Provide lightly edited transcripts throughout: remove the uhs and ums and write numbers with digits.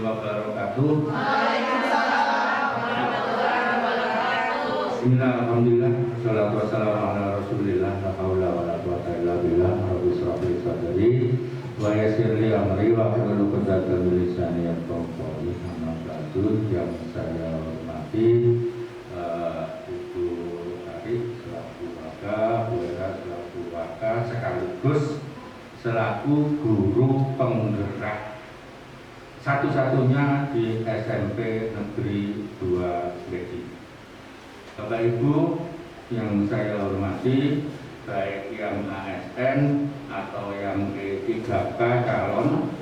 wabarakatuh. Bismillah, alhamdulillah, salatu wassalamu ala rasulillah, la haula wa la quwwata illa billah, rabbi shrah li sadri wa yassir li amri wa hlul 'uqdatam min lisani yafqahu qawli. Amma ba'du, yang saya hormati Ibu Ari selaku Waka, Bu Era selaku Waka, sekaligus selaku guru penggerak satu-satunya di SMP Negeri 2 Legi. Bapak Ibu yang saya hormati, baik yang ASN atau yang E3K calon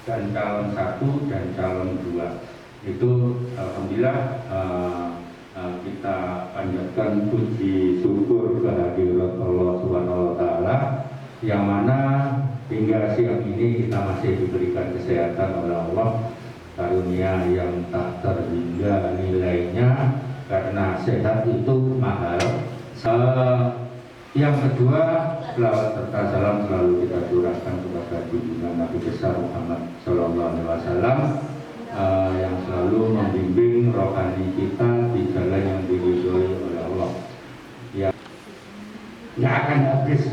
dan calon 1 dan calon 2, itu alhamdulillah kita panjatkan puji syukur kehadirat Allah Subhanahu wa taala, yang mana hingga siang ini kita masih diberikan kesehatan oleh Allah, karunia yang tak terhingga nilainya, karena sehat itu mahal. Yang kedua, selawat serta salam selalu kita curahkan kepada junjungan Nabi besar Muhammad Sallallahu Alaihi Wasallam, yang selalu membimbing rohani kita di jalan yang diridhoi oleh Allah. Ya, nggak akan habis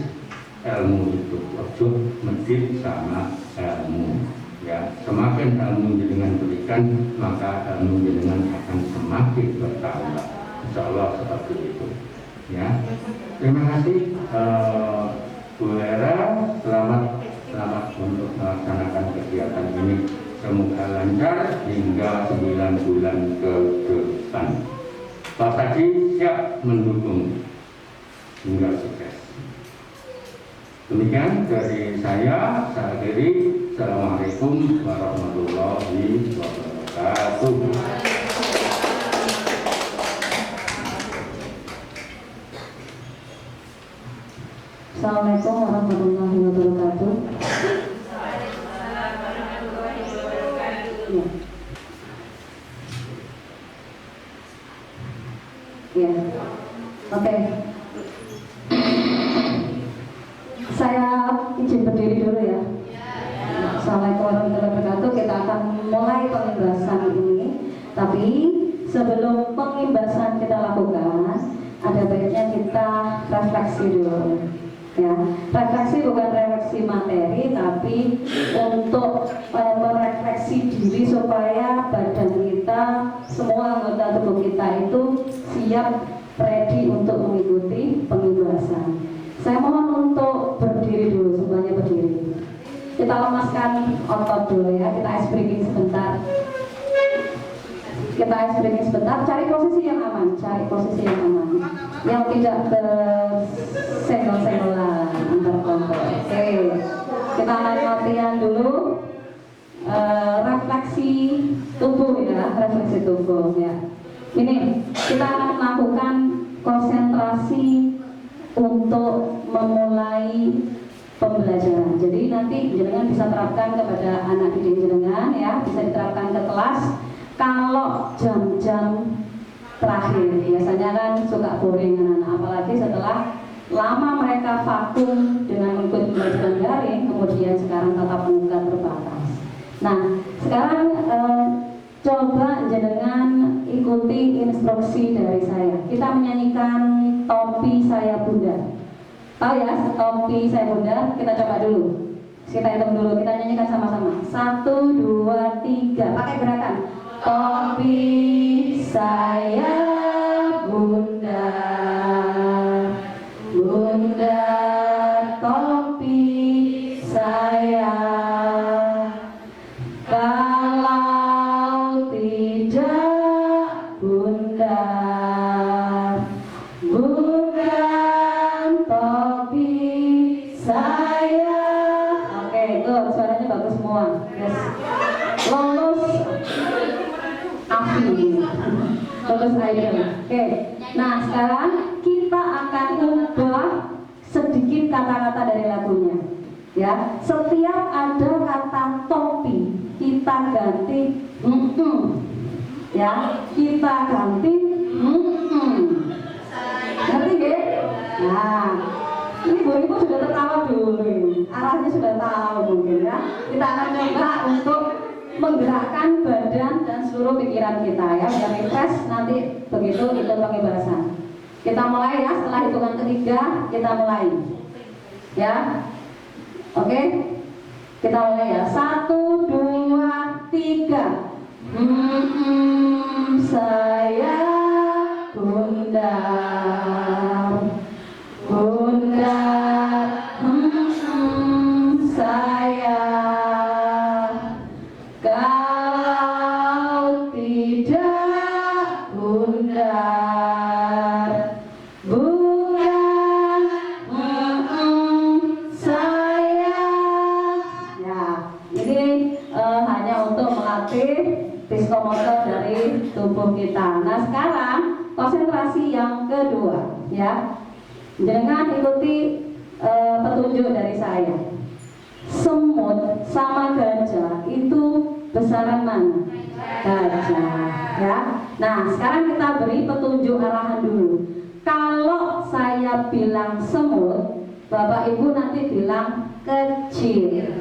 ilmu itu, ojo medit sama ilmu. Ya, semakin ilmu dengan berikan, maka ilmu dengan akan semakin bertambah. Insya Allah seperti itu. Ya, terima kasih Bu Era, selamat untuk melaksanakan kegiatan ini. Semoga lancar hingga 9 bulan ke depan. Pak Haji siap mendukung hingga sukses. Demikian dari saya akhiri. Assalamualaikum warahmatullahi wabarakatuh. Assalamualaikum warahmatullahi wabarakatuh. Ya. Oke. Saya izin berdiri dulu ya. Assalamualaikum warahmatullahi wabarakatuh. Kita akan mulai pengimbasan ini. Tapi sebelum pengimbasan kita lakukan, ada baiknya kita refleksi dulu. Ya, refleksi bukan refleksi materi, tapi untuk merefleksi diri supaya badan kita, semua anggota tubuh kita itu siap, ready untuk mengikuti pengimbasan. Saya mohon untuk berdiri dulu, semuanya berdiri. Kita lemaskan otot dulu ya, kita ice breaking sebentar. Kita ice breaking sebentar, cari posisi yang aman, yang tidak bersenggol-senggolan antar kelompok. Oke, kita latihan dulu refleksi tubuh ya, refleksi tubuh ya. Ini kita akan melakukan konsentrasi untuk memulai pembelajaran. Jadi nanti jenengan bisa terapkan kepada anak didik jenengan ya, bisa diterapkan ke kelas. Kalau jam-jam terakhir biasanya kan suka boring anak-anak, apalagi setelah lama mereka vakum dengan mengikuti pembelajaran daring, kemudian sekarang tatap muka terbatas. Nah, sekarang coba jenengan ikuti instruksi dari saya. Kita menyanyikan Topi Saya Bunda. Tahu ya, Topi Saya Bunda? Kita coba dulu. Kita hitung dulu, kita nyanyikan sama-sama. 1, 2, 3. Pakai gerakan. Topi saya Bunda, Bunda topi saya. Kalau tidak Bunda, bukan topi saya. Oke, tuh suaranya bagus semua. Yes. Lolos Lulus idol. Oke. Nah, sekarang kita akan ubah sedikit kata-kata dari lagunya. Ya, setiap ada kata topi, kita ganti ya, kita ganti ngerti nggih? Nah, ini ibu-ibu sudah tertawa dulu ini. Arahnya sudah tahu mungkin ya. Kita akan coba untuk menggerakkan badan dan seluruh pikiran kita ya, biar refresh nanti begitu ikut pengibasan. Kita mulai ya, setelah hitungan ketiga kita mulai ya. Oke, kita mulai ya. 1, 2, 3. Saya Bunda, Bunda, saya. Kalau tidak bundar, bukan saya. Ya, ini hanya untuk melatih psikomotor dari tubuh kita. Nah, sekarang konsentrasi yang kedua, ya. Jangan ikuti petunjuk dari saya. Semut sama gajah itu besaran mana? Gajah, ya. Nah, sekarang kita beri petunjuk arahan dulu. Kalau saya bilang semut, Bapak Ibu nanti bilang kecil,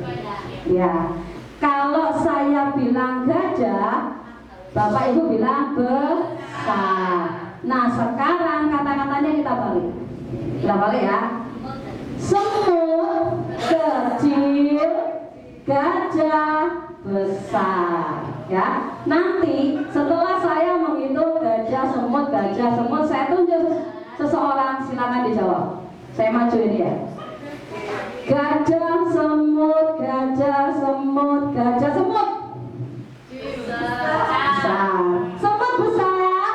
ya. Kalau saya bilang gajah, Bapak Ibu bilang besar. Nah, sekarang kata-katanya kita balik. Kita balik ya. Semut kecil, gajah besar, ya. Nanti setelah saya menghitung gajah, semut, saya tunjuk seseorang, silakan dijawab. Saya maju ini ya. Gajah, semut, gajah, semut, gajah, semut. Besar. Semut besar,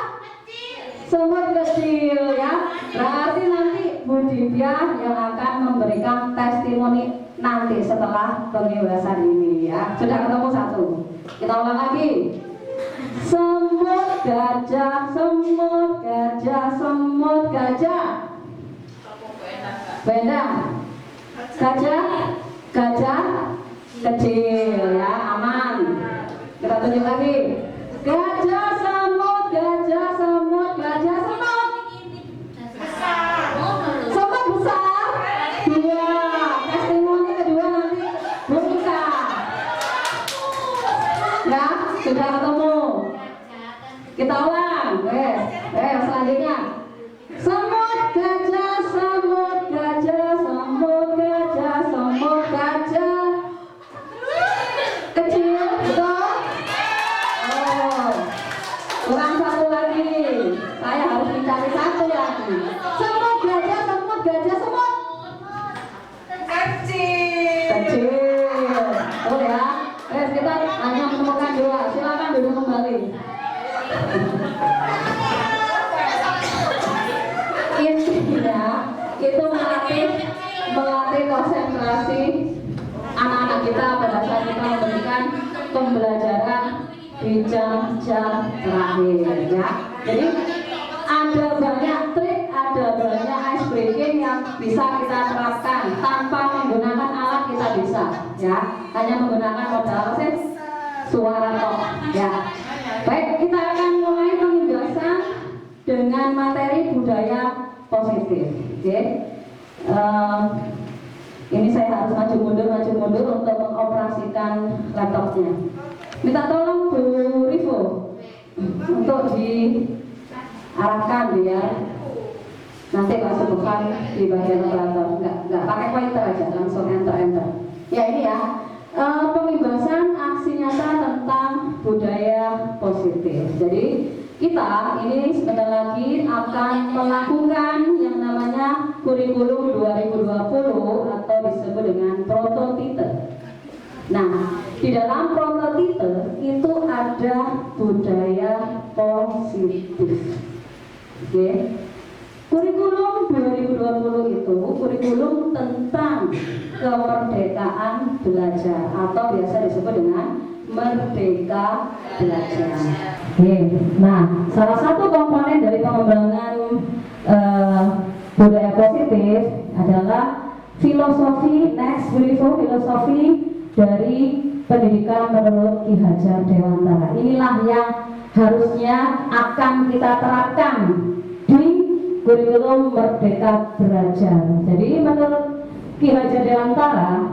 semut kecil, ya. Berarti nanti Bu Divya yang akan memberikan testimoni nanti setelah pengibasan ini, ya. Sudah ketemu satu. Kita ulang lagi. Semut gajah, semut gajah, semut gajah. Benda. Gajah, gajah kecil, ya, aman. Kita tunjuk lagi. Gajah, semut, gajah, semut, gajah, semut. Semut besar. Dua. Testimoni kedua nanti buka. Ya, sudah ketemu. Kita ulang. Selanjutnya. Semut gajah, semut gajah, semut gajah, semut gajah. Kecil, betul? Oh, kurang satu lagi. Saya harus mencari satu lagi. Semut gajah, semut gajah, semut kecil. Oh ya. Kita hanya menemukan dua. Silakan duduk kembali. Intinya itu melatih konsentrasi anak-anak kita pada saat kita memberikan pembelajaran di jam-jam terakhir, ya. Jadi ada banyak trik, ada banyak ice breaking yang bisa kita terapkan tanpa menggunakan alat, kita bisa, ya. Hanya menggunakan modal suara tok, ya. Baik, kita akan mulai penjelasan dengan materi budaya positif. Oke. Ini saya harus maju mundur untuk mengoperasikan laptopnya. Minta tolong Bu Rivo untuk diarahkan biar nanti masukkan di bagian operator. Nggak pakai pointer aja, langsung enter. Ya, ini ya. Pengibasan aksi nyata tentang budaya positif. Jadi kita ini sebentar lagi akan melakukan yang namanya kurikulum 2020 atau disebut dengan prototipe. Nah, di dalam prototipe itu ada budaya positif. Oke. Kurikulum 2020 itu kurikulum tentang kemerdekaan belajar atau biasa disebut dengan merdeka belajar. Oke. Nah, salah satu komponen dari pengembangan budaya positif adalah filosofi dari pendidikan menurut Ki Hajar Dewantara. Inilah yang harusnya akan kita terapkan di kurikulum Merdeka Belajar. Jadi menurut Ki Hajar Dewantara,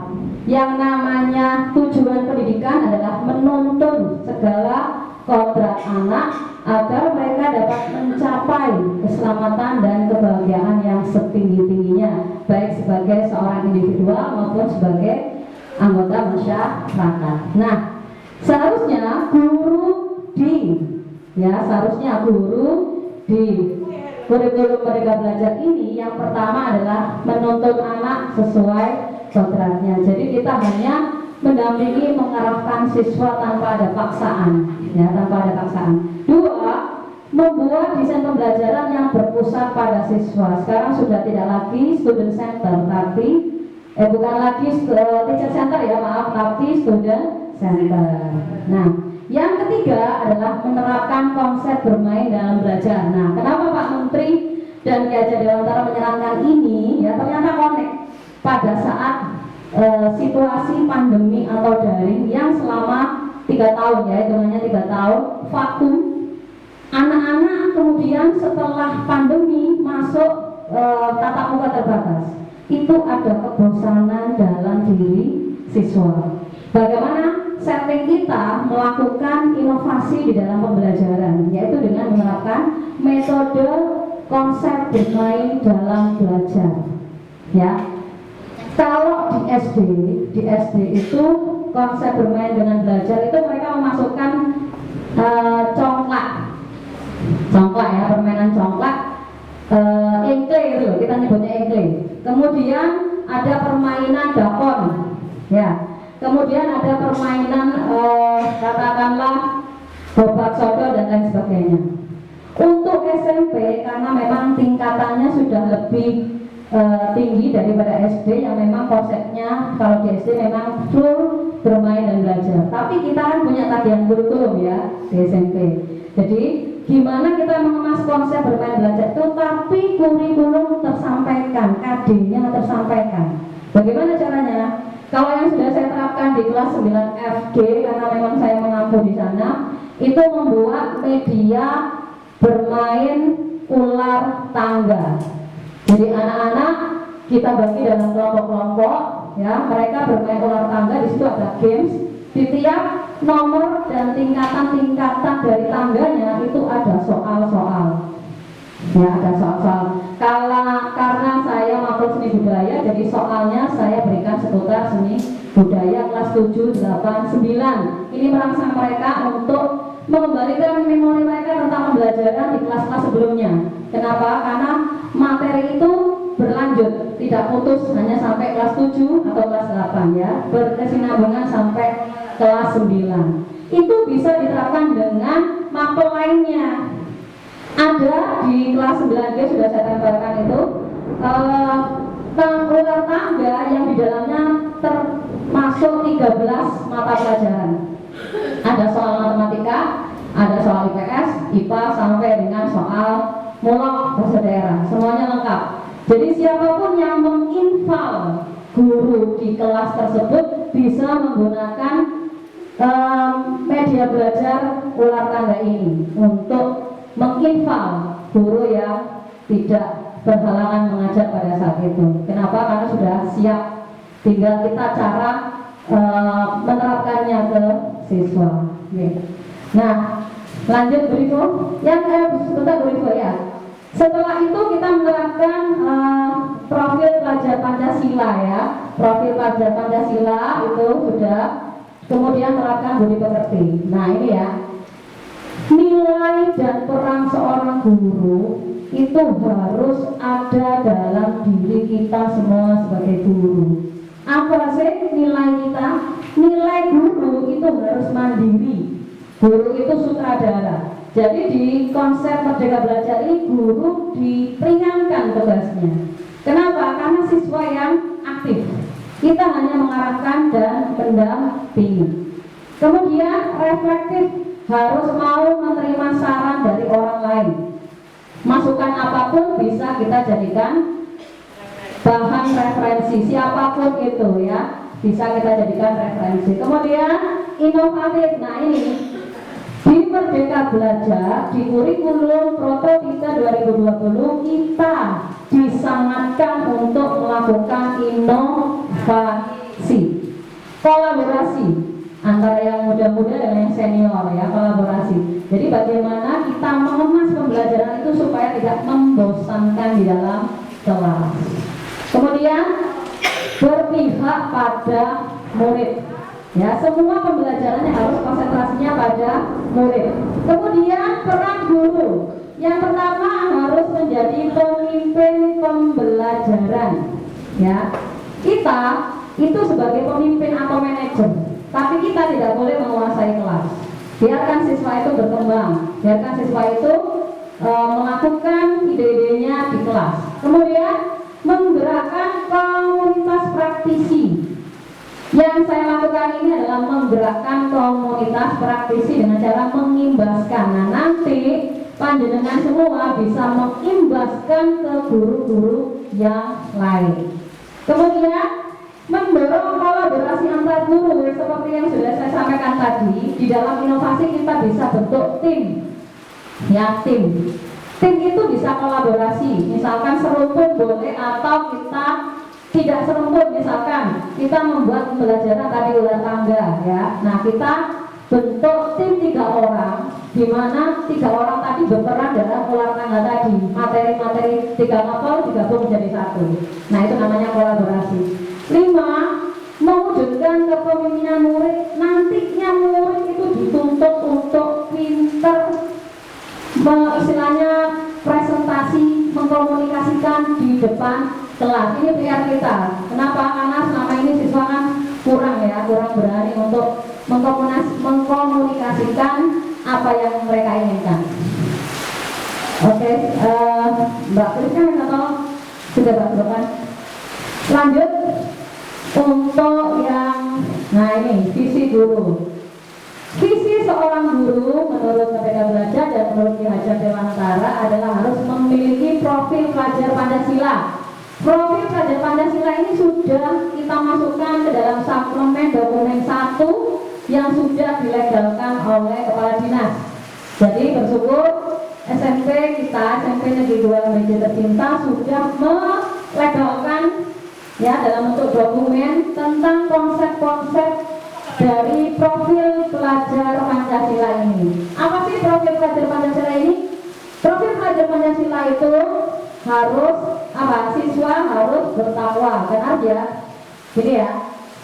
Yang namanya tujuan pendidikan adalah menuntun segala kodrat anak agar mereka dapat mencapai keselamatan dan kebahagiaan yang setinggi-tingginya, baik sebagai seorang individual maupun sebagai anggota masyarakat. Nah, seharusnya guru di kurikulum Merdeka Belajar ini yang pertama adalah menuntun anak sesuai kodratnya. Jadi kita hanya mendampingi, mengarahkan siswa tanpa ada paksaan, ya, tanpa ada paksaan. Dua, membuat desain pembelajaran yang berpusat pada siswa. Sekarang sudah tidak lagi student center, tapi bukan lagi teacher center ya, maaf, tapi student center. Nah, yang ketiga adalah menerapkan konsep bermain dalam belajar. Nah, kenapa Pak Menteri dan Ki Hajar Dewantara menyarankan ini? Ya, ternyata connect pada saat situasi pandemi atau daring yang selama 3 tahun, ya, hitungannya 3 tahun vakum. Anak-anak kemudian setelah pandemi masuk tatap muka terbatas, itu ada kebosanan dalam diri siswa. Bagaimana setting kita melakukan inovasi di dalam pembelajaran, yaitu dengan menerapkan metode konsep bermain dalam belajar. Ya, kalau di SD itu konsep bermain dengan belajar itu mereka memasukkan congklak ya, permainan congklak, engkle gitu loh, kita nyebutnya engkle. Kemudian ada permainan dakon, ya. Kemudian ada permainan katakanlah bobak sodor dan lain sebagainya. Untuk SMP karena memang tingkatannya sudah lebih tinggi daripada SD yang memang konsepnya kalau di SD memang full bermain dan belajar. Tapi kita kan punya tagihan kurikulum ya di SMP. Jadi gimana kita mengemas konsep bermain belajar itu tapi kurikulum tersampaikan, KD-nya tersampaikan. Bagaimana caranya? Kalau yang sudah saya terapkan di kelas 9 FG karena memang saya mengampu di sana, itu membuat media bermain ular tangga. Jadi anak-anak kita bagi dalam kelompok-kelompok, ya, mereka bermain ular tangga. Di situ ada games. Di tiap nomor dan tingkatan-tingkatan dari tangganya itu ada soal-soal. Ya, ada soal-soal. Karena saya matkul seni budaya, jadi soalnya saya berikan seputar seni budaya kelas 7, 8, 9. Ini merangsang mereka untuk mengembalikan memori mereka tentang pembelajaran di kelas-kelas sebelumnya. Kenapa? Karena materi itu berlanjut, tidak putus hanya sampai kelas 7 atau kelas 8 ya, berkesinambungan sampai kelas 9. Itu bisa diterapkan dengan matkul lainnya. Ada di kelas 9G sudah saya tempelkan itu ular tangga yang di dalamnya termasuk 13 mata pelajaran. Ada soal matematika, ada soal IPS, IPA sampai dengan soal mulok bahasa daerah, semuanya lengkap. Jadi siapapun yang menginval guru di kelas tersebut bisa menggunakan media belajar ular tangga ini untuk menginval guru yang tidak berhalangan mengajar pada saat itu. Kenapa? Karena sudah siap, tinggal kita cara menerapkannya ke siswa. Nah, lanjut Berivo. Sebentar Berivo ya. Setelah itu kita menerapkan profil pelajar Pancasila ya. Profil pelajar Pancasila itu sudah. Kemudian menerapkan budi pekerti. Nah ini ya, nilai dan peran seorang guru itu harus ada dalam diri kita semua sebagai guru. Apa sih nilai kita? Nilai guru itu harus mandiri. Guru itu sutradara. Jadi di konsep Merdeka Belajar ini guru diperingankan tugasnya. Kenapa? Karena siswa yang aktif. Kita hanya mengarahkan dan mendampingi. Kemudian reflektif, harus mau menerima saran dari orang lain. Masukan apapun bisa kita jadikan bahan referensi, siapapun itu ya, bisa kita jadikan referensi. Kemudian inovatif. Nah ini di Merdeka Belajar di kurikulum Proto kita 2020 kita disangatkan untuk melakukan inovasi. kolaborasi antara yang muda-muda dan yang senior ya, kolaborasi. Jadi bagaimana kita mengemas pembelajaran itu supaya tidak membosankan di dalam kelas. Kemudian berpihak pada murid. Ya, semua pembelajarannya harus konsentrasinya pada murid. Kemudian peran guru. Yang pertama harus menjadi pemimpin pembelajaran. Ya, kita itu sebagai pemimpin atau manajer, tapi kita tidak boleh menguasai kelas. Biarkan siswa itu berkembang, biarkan siswa itu melakukan ide-idenya di kelas. Kemudian menggerakkan komunitas praktisi. Yang saya lakukan ini adalah menggerakkan komunitas praktisi dengan cara mengimbaskan. Nah, nanti panjenengan semua bisa mengimbaskan ke guru-guru yang lain. Kemudian mendorong kolaborasi antar guru seperti yang sudah saya sampaikan tadi. Di dalam inovasi kita bisa bentuk tim. Ya, tim. Tim itu bisa kolaborasi. Misalkan serumpun boleh atau kita tidak serumpun, misalkan kita membuat pembelajaran tadi ular tangga ya. Nah, kita bentuk tim 3 orang, di mana 3 orang tadi berperan dalam ular tangga tadi. Materi-materi 3 level digabung menjadi 1. Nah, itu namanya kolaborasi. 5. Mewujudkan kepemimpinan murid. Nantinya murid itu dituntut untuk pinter, istilahnya presentasi, mengkomunikasikan di depan kelas. Ini PR kita. Kenapa? Karena selama ini siswa kan kurang berani untuk mengkomunikasikan apa yang mereka inginkan. Oke, Mbak Prisca atau sudah Mbak? Lanjut untuk yang, nah ini visi guru. Visi seorang guru menurut Merdeka Belajar dan menurut Ki Hajar Dewantara adalah harus memiliki profil pelajar Pancasila. Profil pelajar Pancasila ini sudah kita masukkan ke dalam suplemen dokumen 1 yang sudah dilegalkan oleh Kepala Dinas. Jadi bersyukur SMP kita, SMP Negeri 2 MJ Tercinta sudah melegalkan ya dalam bentuk dokumen tentang konsep-konsep dari profil pelajar Pancasila ini. Apa sih profil pelajar Pancasila ini? Profil pelajar Pancasila itu harus siswa harus bertakwa. Benar ya? Jadi ya,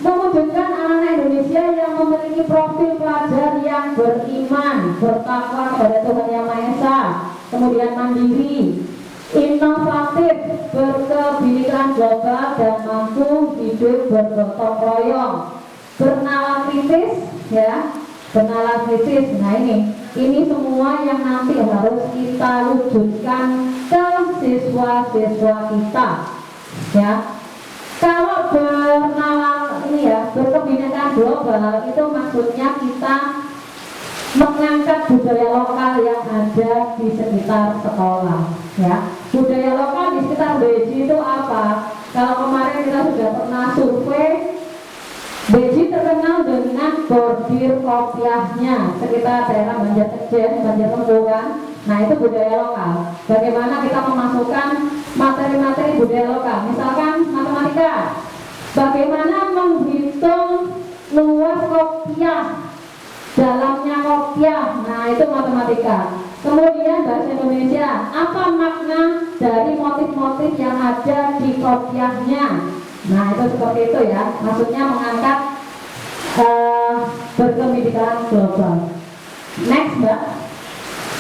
mewujudkan anak-anak Indonesia yang memiliki profil pelajar yang beriman, bertakwa kepada Tuhan Yang Maha Esa, kemudian mandiri, inovatif, berkebinekaan global dan mampu hidup bergotong royong, bernalar kritis, ya, bernalar kritis. Nah ini semua yang nanti harus kita wujudkan ke siswa-siswa kita, ya. Kalau bernalar ini ya, berkebinekaan global itu maksudnya kita mengangkat budaya lokal yang ada di sekitar sekolah, ya. Budaya lokal di sekitar Beji itu apa? Kalau kemarin kita sudah pernah survei, Beji terkenal dengan bordir kopiahnya sekitar daerah Banjarnegara, Banjarnegara. Nah, itu budaya lokal. Bagaimana kita memasukkan materi-materi budaya lokal? Misalkan matematika. Bagaimana menghitung luas kopiah, dalamnya kopiah. Nah, itu matematika. Kemudian bahasa Indonesia. Apa makna dari motif-motif yang ada di kopiahnya? Nah, itu seperti itu ya. Maksudnya mengangkat berkebinekaan global. Next, Mbak.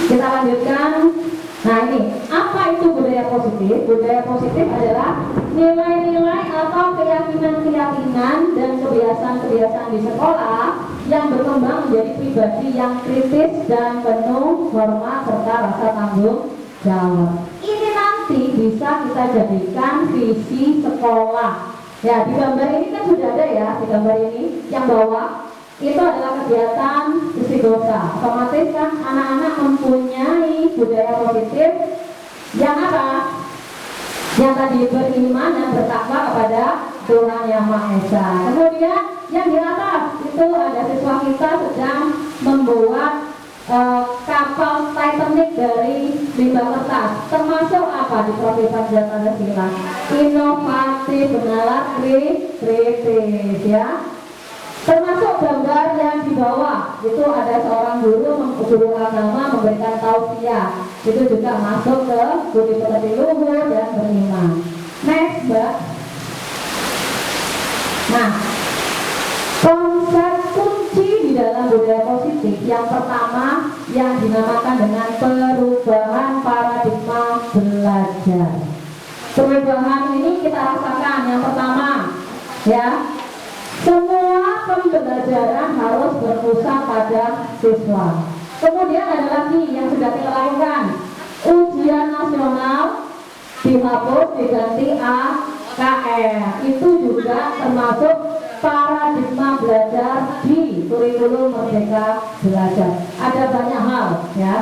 Kita lanjutkan. Nah, ini apa itu budaya positif? Budaya positif adalah nilai-nilai atau keyakinan-keyakinan dan kebiasaan-kebiasaan di sekolah yang berkembang menjadi pribadi yang kritis dan penuh hormat serta rasa tanggung jawab. Ini nanti bisa kita jadikan visi sekolah. Ya, di gambar ini kan sudah ada ya, di gambar ini yang bawah itu adalah kegiatan istiqosa. Otomatis kan anak-anak mempunyai budaya positif yang apa? Yang tadi beriman dan bertakwa kepada Tuhan Yang Maha Esa. Kemudian yang di atas itu ada siswa kita sedang membuat kapal Titanic dari limbah kertas. Termasuk apa di profil pelajar Pancasila? Inovatif, bernalar kritis, ya. Termasuk gambar yang di bawah itu ada seorang guru agama memberikan tausiah, itu juga masuk ke budi pekerti luhur dan beriman. Next, Mbak. Nah, konsep kunci di dalam budaya positif yang pertama yang dinamakan dengan perubahan paradigma belajar. Perubahan ini kita rasakan yang pertama, ya. Semua pembelajaran harus berpusat pada siswa. Kemudian ada lagi yang sudah kita lakukan, ujian nasional dihapus diganti AKR. Itu juga termasuk paradigma belajar di kurikulum Merdeka Belajar. Ada banyak hal, ya.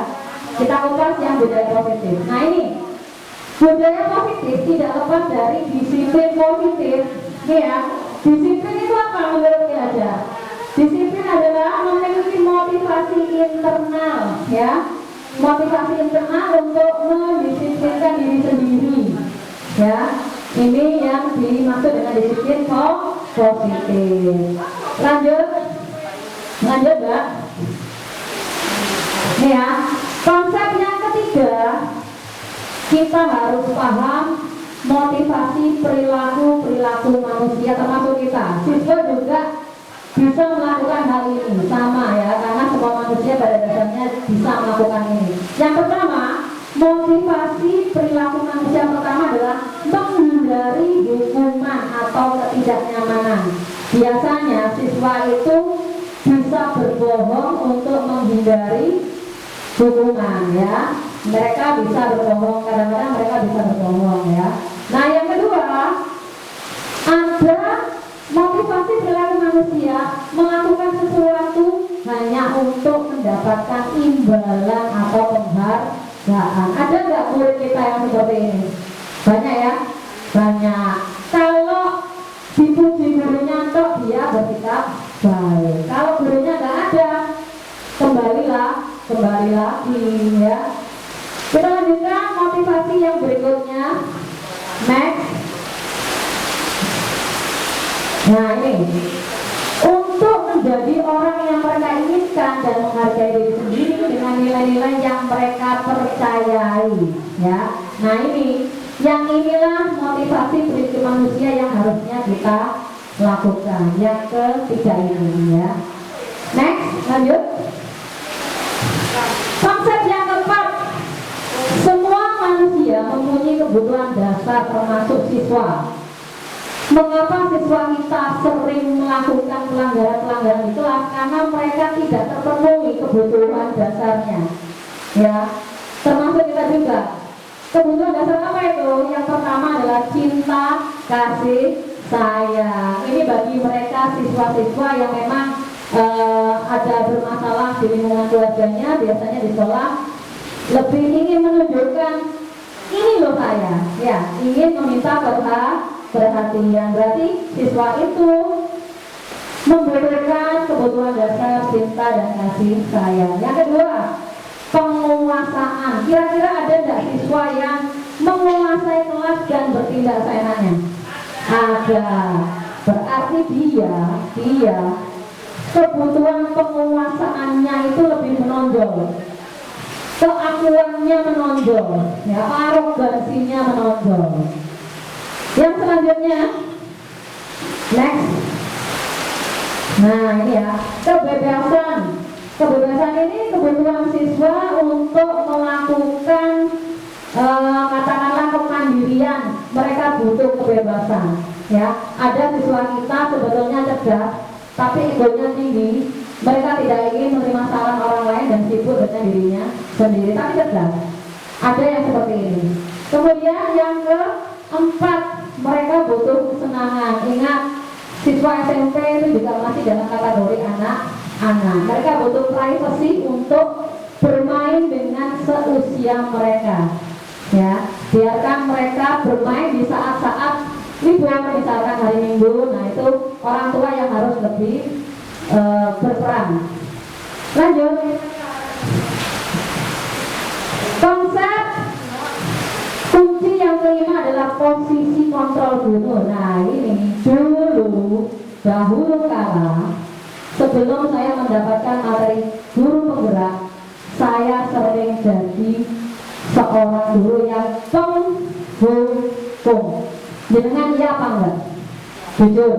Kita upas yang budaya positif. Nah ini budaya positif tidak lepas dari disiplin positif, nih ya. Disiplin itu apa menurut Ki-Hajar? Disiplin adalah memiliki motivasi internal, ya. Motivasi internal untuk mendisiplinkan diri sendiri, ya. Ini yang dimaksud dengan disiplin positif. Lanjut, Mbak. Nih ya, konsep yang ketiga, kita harus paham motivasi perilaku manusia termasuk kita. Siswa juga bisa melakukan hal ini, sama ya, karena semua manusia pada dasarnya bisa melakukan ini. Yang pertama, motivasi perilaku manusia pertama adalah menghindari hukuman atau ketidaknyamanan. Biasanya siswa itu bisa berbohong untuk menghindari hukuman, ya. Mereka bisa berbohong, kadang-kadang mereka bisa berbohong, ya. Nah yang kedua, ada motivasi perilaku manusia melakukan sesuatu hanya untuk mendapatkan imbalan atau penghargaan. Ada nggak murid kita yang seperti ini? Banyak ya? Banyak. Kalau dipuji gurunya tok dia bersikap baik. Kalau gurunya nggak ada, kembali lagi, ya. Kita lanjutkan motivasi yang berikutnya. Next. Nah ini, untuk menjadi orang yang mereka inginkan dan menghargai diri sendiri dengan nilai-nilai yang mereka percayai, ya. Nah ini, yang inilah motivasi perilaku manusia yang harusnya kita lakukan. Yang ketiga ini, ya. Next, lanjut. Konsep yang keempat, semua manusia mempunyai kebutuhan dasar termasuk siswa. Mengapa siswa kita sering melakukan pelanggaran-pelanggaran itulah karena mereka tidak terpenuhi kebutuhan dasarnya, ya. Termasuk kita juga. Kebutuhan dasar apa itu? Yang pertama adalah cinta, kasih, sayang. Ini bagi mereka siswa-siswa yang memang ada bermasalah di lingkungan keluarganya, biasanya di sekolah, lebih ingin menunjukkan ini loh saya, ya, ingin meminta perhatian. Berarti siswa itu membutuhkan kebutuhan dasar cinta dan kasih sayang. Yang kedua, penguasaan. Kira-kira ada nggak siswa yang menguasai kelas dan bertindak seenaknya? Ada. Berarti dia kebutuhan penguasaannya itu lebih menonjol, keakuannya menonjol, ya, arogansinya menonjol. Yang selanjutnya, next. Nah ini ya, kebebasan. Kebebasan ini kebutuhan siswa untuk melakukan katakanlah kemandirian. Mereka butuh kebebasan, ya. Ada siswa kita sebetulnya cerdas, tapi egonya tinggi. Mereka tidak ingin menerima saran orang lain dan sibuk dengan dirinya sendiri, tapi cerdas. Ada yang seperti ini. Kemudian yang keempat, mereka butuh kesenangan. Ingat, siswa SMP itu juga masih dalam kategori anak-anak. Mereka butuh privasi untuk bermain dengan seusia mereka, ya. Biarkan mereka bermain di saat-saat libur, misalkan hari Minggu. Nah itu orang tua yang harus lebih berperan. Lanjut. Konsep kunci yang kelima adalah posisi kontrol guru. Nah ini dahulu kala sebelum saya mendapatkan materi guru penggerak, saya sering jadi seorang guru yang penghukum. Dengan iya apa enggak? Jujur.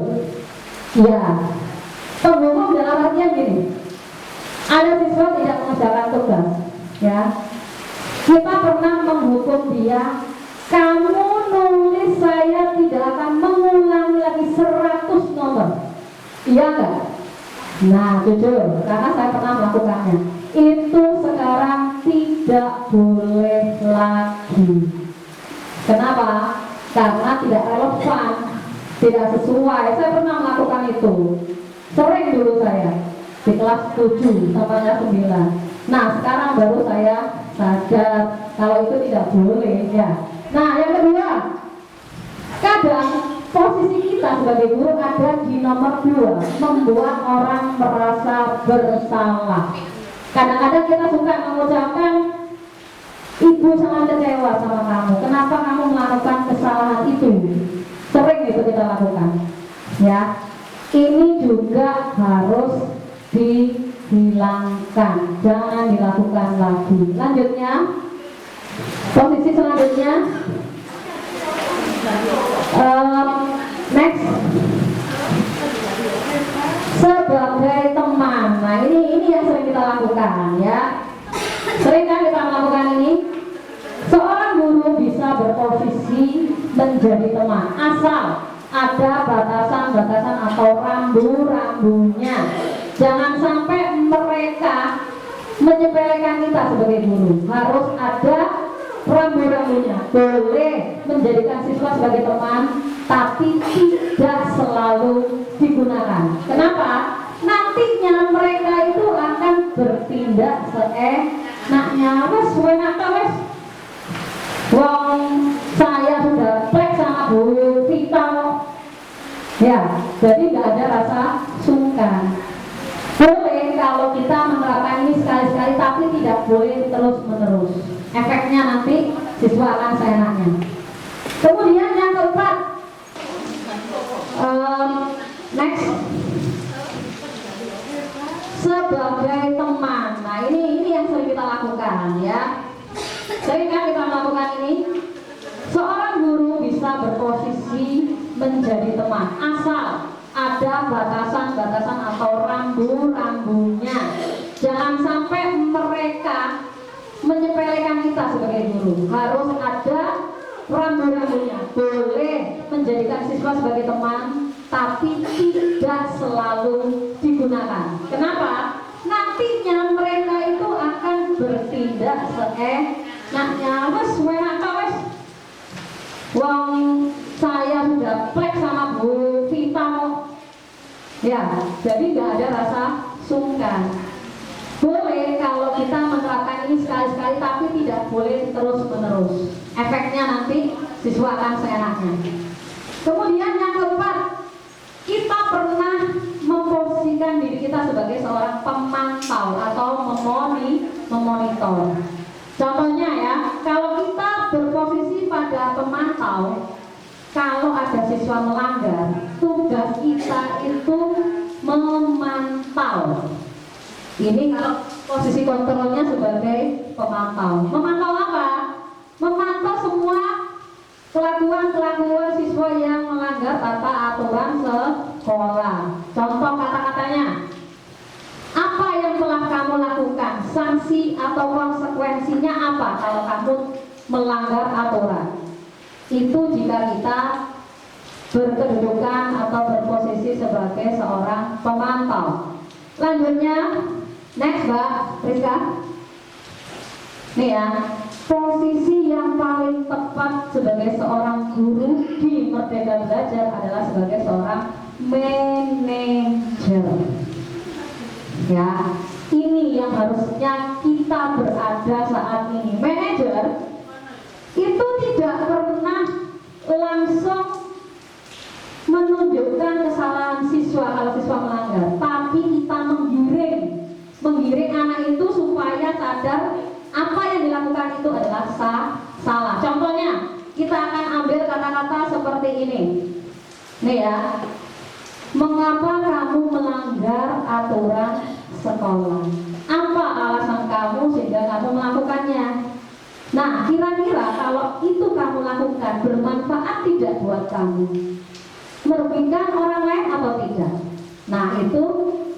Iya. Penghukum dalam artian gini, ada siswa tidak mengerjakan tugas, ya. Kita pernah menghukum dia, kamu nulis saya tidak akan mengulangi lagi 100 nomor. Iya enggak? Nah, jujur, karena saya pernah melakukannya. Itu sekarang tidak boleh lagi. Kenapa? Karena tidak relevan, tidak sesuai. Saya pernah melakukan itu. Sering dulu saya di kelas 7 sampai kelas 9. Nah, sekarang baru saya sadar kalau itu tidak boleh, ya. Nah, yang kedua, kadang posisi kita sebagai guru ada di nomor 2, membuat orang merasa bersalah. Kadang-kadang kita suka mengucapkan, ibu sangat kecewa sama kamu, kenapa kamu melakukan kesalahan itu. Sering itu kita lakukan, ya. Ini juga harus dihilangkan, jangan dilakukan lagi. Lanjutnya, posisi selanjutnya, next, sebagai teman. Nah, ini yang sering kita lakukan, ya. Sering kan kita melakukan ini? Seorang guru bisa berposisi menjadi teman asal ada batasan-batasan atau rambu-rambunya. Jangan sampai mereka menyepelekan kita sebagai guru. Harus ada rambu-rambunya. Boleh menjadikan siswa sebagai teman, tapi tidak selalu digunakan. Kenapa? Nantinya mereka itu akan bertindak seenaknya. Wes, wes. Wong saya sudah plek sama Bu Vita, ya, jadi nggak ada rasa sungkan. Boleh kalau kita menerapkan ini sekali-sekali, tapi tidak boleh terus-menerus. Efeknya nanti siswa akan seenaknya. Kemudian yang keempat, next, sebagai teman. Nah, ini yang sering kita lakukan, ya. Sering kan kita melakukan ini? Seorang guru bisa berposisi menjadi teman asal ada batasan-batasan atau rambu-rambunya. Jangan sampai mereka menyepelekan kita sebagai guru. Harus ada rambu-rambunya. Boleh menjadikan siswa sebagai teman, tapi tidak selalu digunakan. Kenapa? Nantinya mereka itu akan bertindak seenaknya. Wes, wes. Wong saya sudah plek sama Bu Vita, ya. Jadi nggak ada rasa sungkan. Boleh kalau kita menerapkan ini sekali-sekali, tapi tidak boleh terus-menerus. Efeknya nanti siswa akan seenaknya. Kemudian yang keempat, kita pernah memposisikan diri kita sebagai seorang pemantau atau memonitor. Contohnya, ya, kalau kita berposisi pada pemantau, kalau ada siswa melanggar, tugas kita itu memantau. Ini kalau posisi kontrolnya sebagai pemantau. Memantau apa? Memantau semua kelakuan siswa yang melanggar tata aturan sekolah. Contoh kata-katanya, apa yang telah kamu lakukan? Sanksi atau konsekuensinya apa kalau kamu melanggar aturan? Itu jika kita berkedudukan atau berposisi sebagai seorang pemantau. Lanjutnya, next Mbak Rizka. Nih, ya, posisi yang paling tepat sebagai seorang guru di Merdeka Belajar adalah sebagai seorang manajer. Ya, ini yang harusnya kita berada saat ini. Manajer itu tidak pernah langsung menunjukkan kesalahan siswa kalau siswa melanggar, tapi kita menggiring anak itu supaya sadar apa yang dilakukan itu adalah salah. Contohnya, kita akan ambil kata-kata seperti ini. Nih, ya, mengapa kamu melanggar? melanggar aturan sekolah. Apa alasan kamu sehingga kamu melakukannya? Nah, kira-kira kalau itu kamu lakukan bermanfaat tidak buat kamu? Merugikan orang lain atau tidak? Nah, itu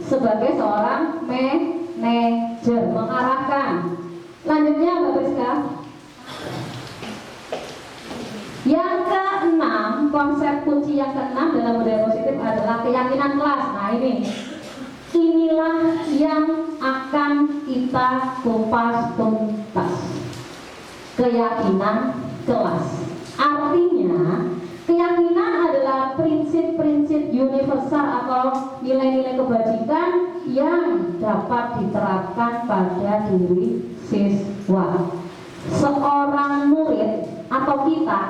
sebagai seorang manajer mengarahkan. Lanjutnya Mbak Priska. Yang keenam, konsep kunci yang keenam dalam budaya positif adalah keyakinan kelas. Nah, inilah yang akan kita kupas tuntas. Keyakinan kelas. Artinya, keyakinan adalah prinsip-prinsip universal atau nilai-nilai kebajikan yang dapat diterapkan pada diri siswa. Seorang murid atau kita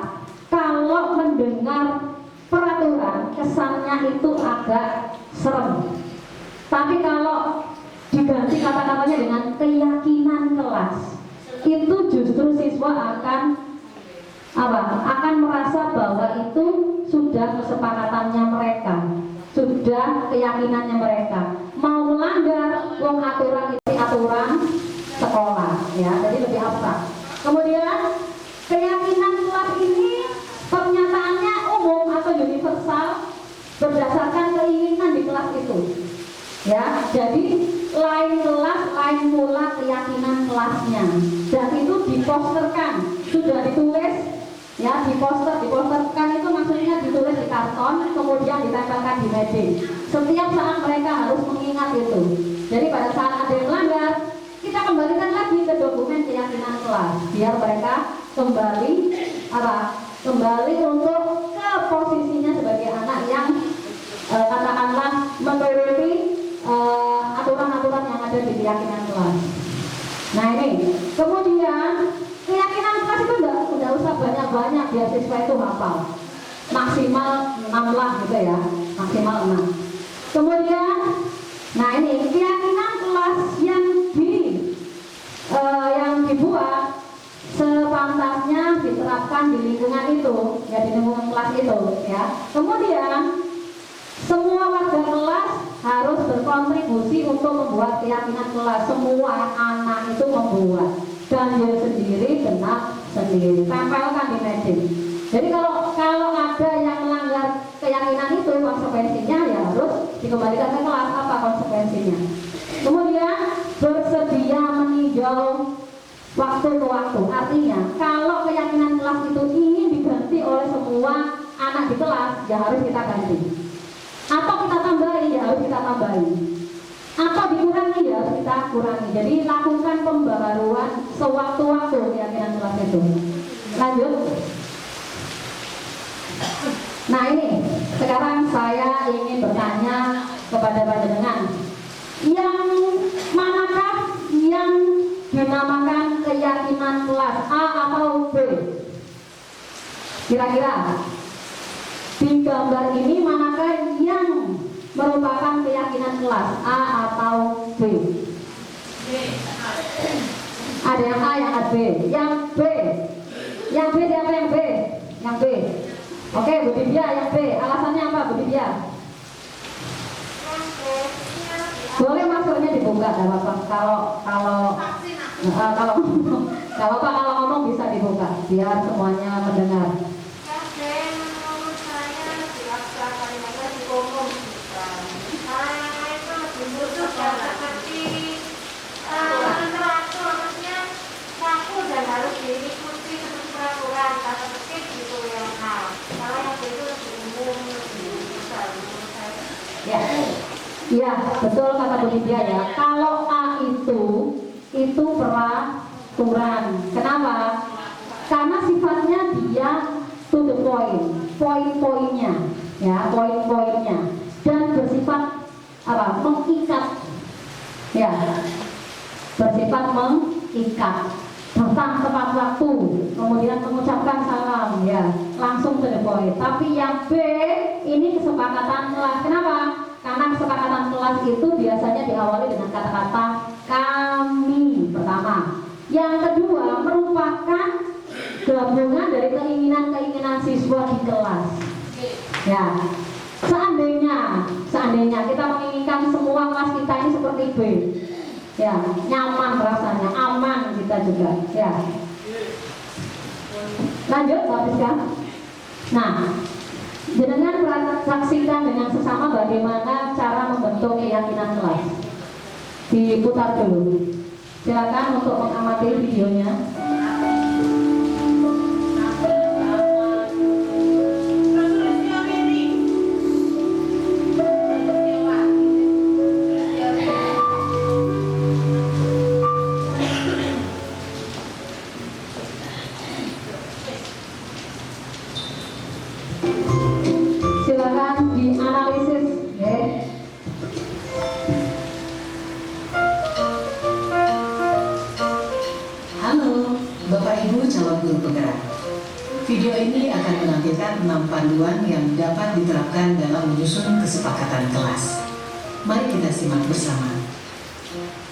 kalau mendengar peraturan kesannya itu agak serem. Tapi kalau diganti kata-katanya dengan keyakinan kelas, itu justru siswa akan merasa bahwa itu sudah kesepakatannya mereka, sudah keyakinannya mereka. Mau melanggar, wong aturan itu aturan sekolah, ya, jadi lebih abstrak. Kemudian keyakinan kelas ini pernyataannya umum atau universal berdasarkan keinginan di kelas itu. Ya, jadi lain kelas, lain pula keyakinan kelasnya, dan itu diposterkan, sudah ditulis, ya, diposterkan itu maksudnya ditulis di karton, kemudian ditempelkan di meja. Setiap saat mereka harus mengingat itu. Jadi pada saat ada yang melanggar, kita kembalikan lagi ke dokumen keyakinan kelas, biar mereka kembali untuk ke posisinya sebagai anak yang katakanlah mengikuti aturan-aturan yang ada di keyakinan kelas. Nah, ini kemudian keyakinan kelas itu enggak usah banyak-banyak, biar siswa itu hafal. Maksimal 6 lah gitu ya, maksimal 6. Kemudian, nah ini keyakinan kelas yang dibuat sepantasnya diterapkan di lingkungan itu, ya, di lingkungan kelas itu, ya. Kemudian semua warga kelas harus berkontribusi untuk membuat keyakinan kelas. Semua anak itu membuat, ganjil sendiri, genap sendiri, tempelkan di meja. Jadi kalau ada yang melanggar keyakinan itu, konsekuensinya ya harus dikembalikan ke kelas. Apa konsekuensinya? Kemudian bersedia meninjau waktu ke waktu. Artinya kalau keyakinan kelas itu ingin diganti oleh semua anak di kelas, ya harus kita ganti. Atau kita tambahi, ya harus kita tambahi. Atau dikurangi, ya harus kita kurangi. Jadi lakukan pembaharuan sewaktu-waktu keyakinan kelas itu. Lanjut. Nah, ini sekarang saya ingin bertanya kepada panjenengan, yang manakah yang dinamakan keyakinan kelas, A atau B? Kira-kira di gambar ini manakah yang merupakan keyakinan kelas, A atau B? Ada yang A, yang B, yang B. Yang B siapa yang B? Yang B. Oke, Bu Divya yang B. Alasannya apa, Bu Divya? Boleh maskernya dibuka, tidak apa-apa. Kalau ngomong bisa dibuka, biar semuanya mendengar. Dan harus diikuti seperti peraturan kata tertib gitu ya. Nah, kalau yang itu lebih umum, lebih besar menurut saya. Ya, ya, betul kata Bu Lydia ya. Kalau A itu peraturan. Kenapa? Karena sifatnya dia to the point, poin-poinnya, ya, poin-poinnya, dan bersifat mengikat, ya, bersifat mengikat. Datang tepat waktu, kemudian mengucapkan salam, ya, langsung to the point. Tapi yang B ini kesepakatan kelas. Kenapa? Karena kesepakatan kelas itu biasanya diawali dengan kata-kata kami pertama. Yang kedua merupakan gabungan dari keinginan-keinginan siswa di kelas. Ya, seandainya kita menginginkan menginginkan semua kelas kita ini seperti B. Ya, nyaman rasanya, aman kita juga. Ya. Lanjut, Pak Rizka. Nah, jenengan saksikan dengan sesama bagaimana cara membentuk keyakinan kelas. Diputar dulu. Silakan untuk mengamati videonya. Silakan dianalisis, ya. Halo, Bapak Ibu calon guru penggerak. Video ini akan menampilkan 6 panduan yang dapat diterapkan dalam menyusun kesepakatan kelas. Mari kita simak bersama.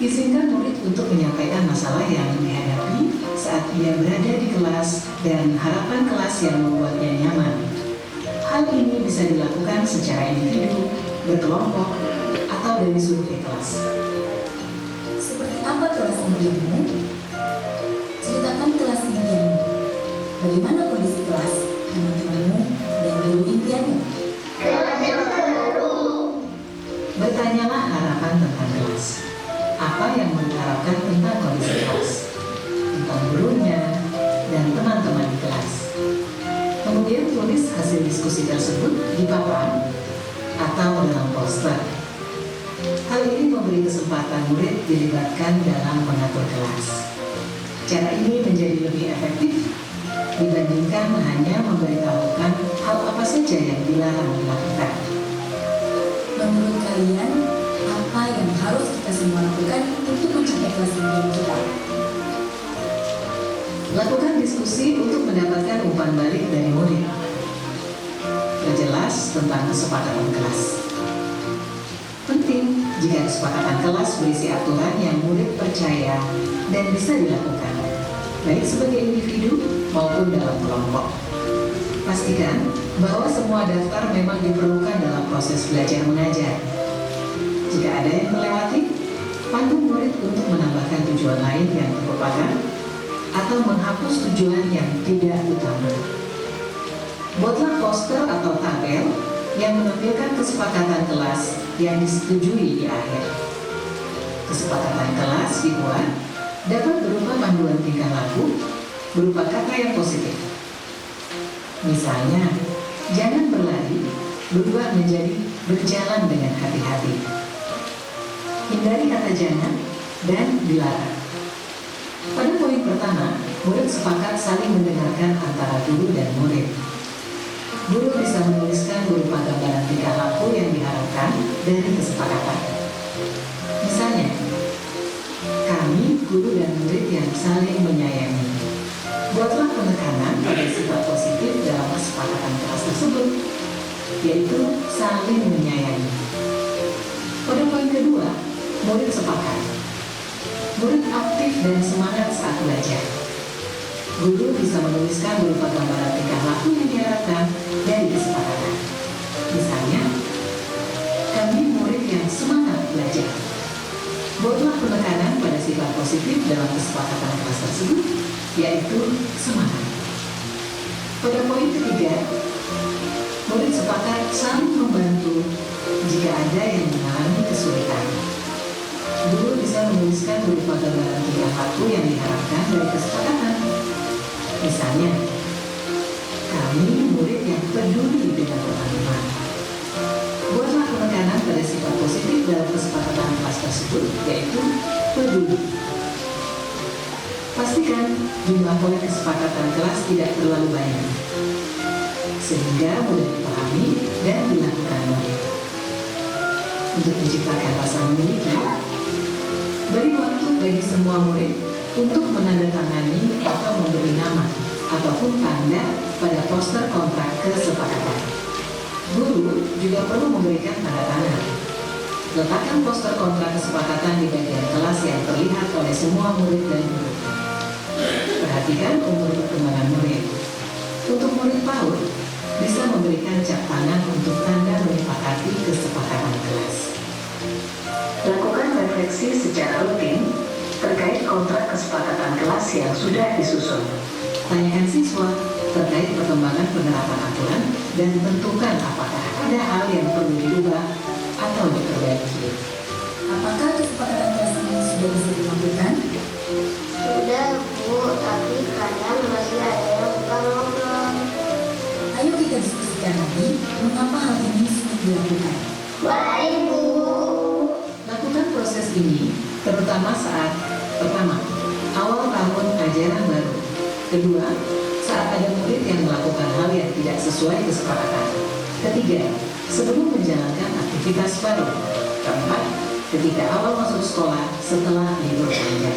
Izinkan murid untuk menyampaikan masalah yang dihadapi saat ia berada di kelas dan harapan kelas yang membuatnya nyaman. Hal ini bisa dilakukan secara individu, berkelompok, atau dari survei kelas. Seperti apa kelas impianmu? Ceritakan kelas impianmu. Bagaimana kondisi kelas, teman-temanmu, dan guru impianmu? Bertanyalah harapan tentang kelas. Apa yang mengharapkan tentang kondisi kelas, tentang gurunya, dan teman-teman di kelas. Kemudian tulis hasil diskusi tersebut di papan atau dalam poster. Hal ini memberi kesempatan murid dilibatkan dalam mengatur kelas. Cara ini menjadi lebih efektif dibandingkan hanya memberitahukan hal apa saja yang dilarang dilakukan. Menurut kalian, apa yang harus kita semua lakukan untuk mencapai kelas impian kita? Lakukan diskusi untuk mendapatkan umpan balik dari murid. Perjelas tentang kesepakatan kelas. Penting jika kesepakatan kelas berisi aturan yang murid percaya dan bisa dilakukan, baik sebagai individu maupun dalam kelompok. Pastikan bahwa semua daftar memang diperlukan dalam proses belajar mengajar. Jika ada yang melewati, pandu murid untuk menambahkan tujuan lain yang terlupakan atau menghapus tujuan yang tidak utama. Buatlah poster atau tabel yang menampilkan kesepakatan kelas yang disetujui di akhir. Kesepakatan kelas dibuat dapat berupa panduan tingkah laku, berupa kata yang positif. Misalnya, jangan berlari, berubah menjadi berjalan dengan hati-hati. Hindari kata jangan dan dilarang. Pada poin pertama, murid sepakat saling mendengarkan antara guru dan murid. Guru bisa menuliskan berupa gambaran tingkah laku yang diharapkan dari kesepakatan. Misalnya, kami, guru dan murid yang saling menyayangi. Buatlah penekanan pada sifat positif dalam kesepakatan kelas tersebut, yaitu saling menyayangi. Pada poin kedua, murid sepakat. Murid aktif dan semangat saat belajar. Guru bisa menuliskan berupa gambaran tingkah laku yang diharapkan dari kesepakatan. Misalnya, kami murid yang semangat belajar. Buatlah penekanan pada sifat positif dalam kesepakatan kelas tersebut, yaitu semangat. Pada poin ketiga, murid sepakat saling membantu jika ada yang mengalami kesulitan. Guru bisa menuliskan berupa gambaran tingkah laku yang diharapkan dari kesepakatan. Misalnya, kami murid yang peduli dengan teman-teman. Buatlah penekanan pada sifat positif dalam kesepakatan kelas tersebut, yaitu peduli. Pastikan jumlah poin kesepakatan kelas tidak terlalu banyak, sehingga mudah dipahami dan dilakukan murid. Untuk menciptakan rasa memiliki, beri waktu bagi semua murid untuk menandatangani atau memberi nama ataupun tanda pada poster kontrak kesepakatan. Guru juga perlu memberikan tanda tangan. Letakkan poster kontrak kesepakatan di bagian kelas yang terlihat oleh semua murid dan guru. Perhatikan umur perkembangan murid. Untuk murid PAUD, bisa memberikan cap tangan untuk tanda menyepakati kesepakatan kelas. refleksi secara rutin terkait kontrak kesepakatan kelas yang sudah disusun. Tanyakan siswa terkait perkembangan penerapan aturan dan tentukan apakah ada hal yang perlu diubah atau diperbaiki. Apakah kesepakatan kelas ini sudah bisa dilakukan? Sudah Bu, tapi kadang masih ada yang suka ngobrol. Ayo kita diskusikan lagi mengapa hal ini sulit dilakukan. Baik Bu. Lakukan proses ini terutama saat pertama, awal tahun ajaran baru. Kedua, saat ada murid yang melakukan hal yang tidak sesuai kesepakatan. Ketiga, sebelum menjalankan aktivitas baru. Keempat, ketika awal masuk sekolah setelah libur panjang.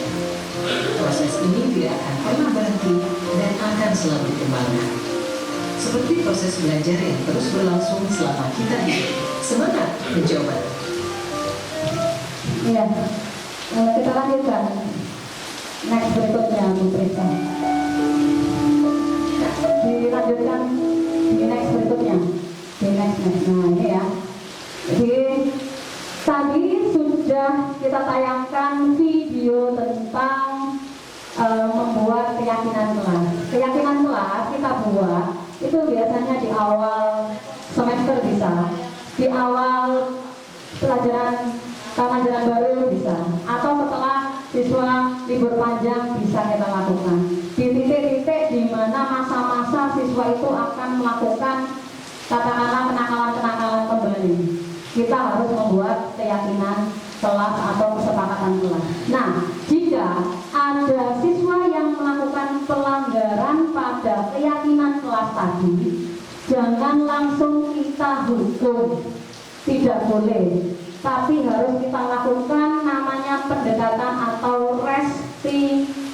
Proses ini tidak akan pernah berhenti dan akan selalu dikembangkan. Seperti proses belajar yang terus berlangsung selama kita hidup. Semangat mencoba. Iya, kita lanjutkan. Next berikutnya, Bu Prita. Dilanjutkan di next berikutnya. Di next. Nah ini ya. Jadi tadi sudah kita tayangkan video tentang membuat keyakinan kelas. Keyakinan kelas kita buat itu biasanya di awal semester bisa, di awal pelajaran ajaran baru bisa, atau setelah siswa libur panjang bisa kita lakukan. Di titik-titik di mana masa-masa siswa itu akan melakukan katakanlah kenakalan-kenakalan kembali. Kita harus membuat keyakinan kelas atau kesepakatan kelas. Nah, jika ada siswa yang melakukan pelanggaran pada keyakinan kelas tadi, jangan langsung kita hukum, tidak boleh. Tapi harus kita lakukan namanya pendekatan atau restitusi.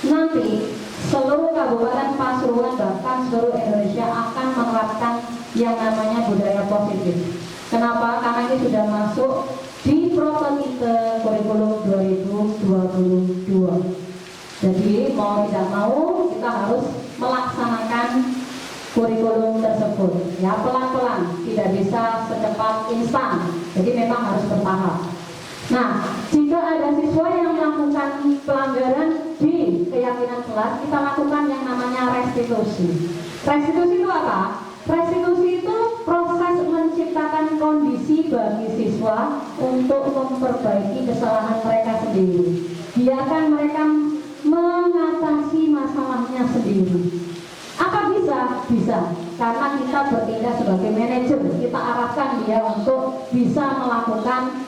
Nanti seluruh Kabupaten Pasuruan bahkan seluruh Indonesia akan menerapkan yang namanya budaya positif. Kenapa? Karena ini sudah masuk di prototipe kurikulum 2022. Jadi mau tidak mau kita harus melaksanakan kurikulum tersebut. Ya, pelan-pelan, tidak bisa secepat instan. Jadi memang harus bertahap. Nah, jika ada siswa yang melakukan pelanggaran di keyakinan kelas, kita lakukan yang namanya restitusi. Restitusi itu apa? Restitusi itu proses menciptakan kondisi bagi siswa untuk memperbaiki kesalahan mereka sendiri. Biarkan mereka mengatasi masalahnya sendiri. Apa bisa? Bisa. Karena kita bertindak sebagai manajer, kita arahkan dia untuk bisa melakukan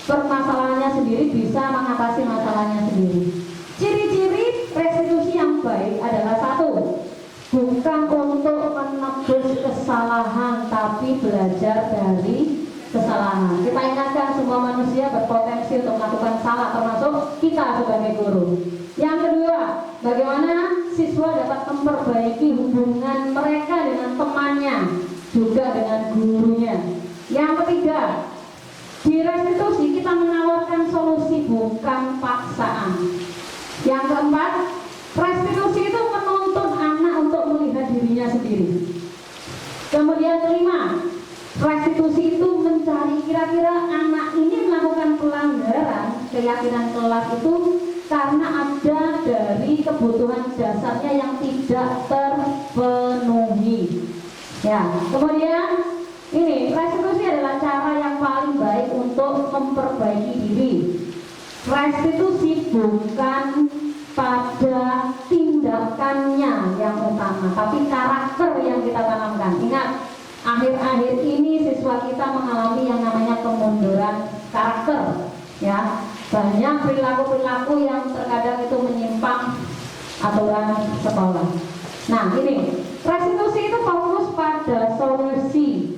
permasalahannya sendiri, bisa mengatasi masalahnya sendiri. Ciri-ciri restitusi yang baik adalah satu, bukan untuk menebus kesalahan, tapi belajar dari kesalahan. Kita ingatkan semua manusia berpotensi untuk melakukan salah, termasuk kita sebagai guru. Yang kedua, bagaimana siswa dapat memperbaiki hubungan mereka dengan temannya, juga dengan gurunya. Yang ketiga, di restitusi kita menawarkan solusi, bukan paksaan. Yang keempat, restitusi itu menuntun anak untuk melihat dirinya sendiri. Kemudian kelima, restitusi itu mencari kira-kira anak ini melakukan pelanggaran keyakinan kelas itu karena ada dari kebutuhan dasarnya yang tidak terpenuhi. Ya, kemudian ini restitusi adalah cara yang paling baik untuk memperbaiki diri. Restitusi bukan pada tindakannya yang utama, tapi karakter yang kita tanamkan. Ingat, akhir-akhir ini siswa kita mengalami yang namanya kemunduran karakter. Ya, banyak perilaku-perilaku yang terkadang itu menyimpang aturan sekolah. Nah, ini restitusi itu fokus pada solusi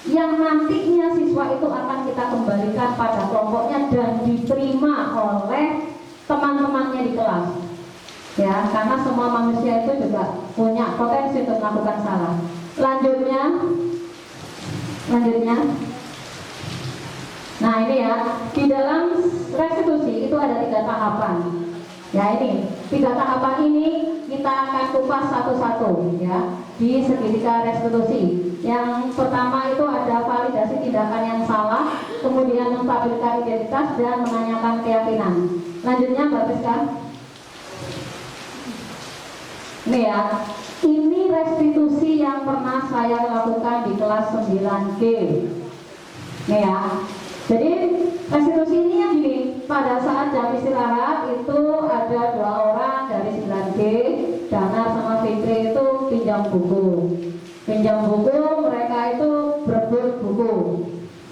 yang nantinya siswa itu akan kita kembalikan pada kelompoknya dan diterima oleh teman-temannya di kelas. Ya, karena semua manusia itu juga punya potensi untuk melakukan salah. Lanjutnya. Nah, ini ya, di dalam restitusi itu ada 3 tahapan. Ya, ini 3 tahapan ini kita akan kupas satu-satu ya. di segitiga restitusi. Yang pertama itu ada validasi tindakan yang salah, kemudian menstabilkan identitas dan menanyakan keyakinan. Lanjutnya Mbak Priska. Ini ya, ini restitusi yang pernah saya lakukan di kelas 9G. Nih ya, jadi restitusi ini yang gini, pada saat jam istirahat itu ada 2 orang dari 9G, Danar sama Fikri itu pinjam buku, mereka itu berebut buku,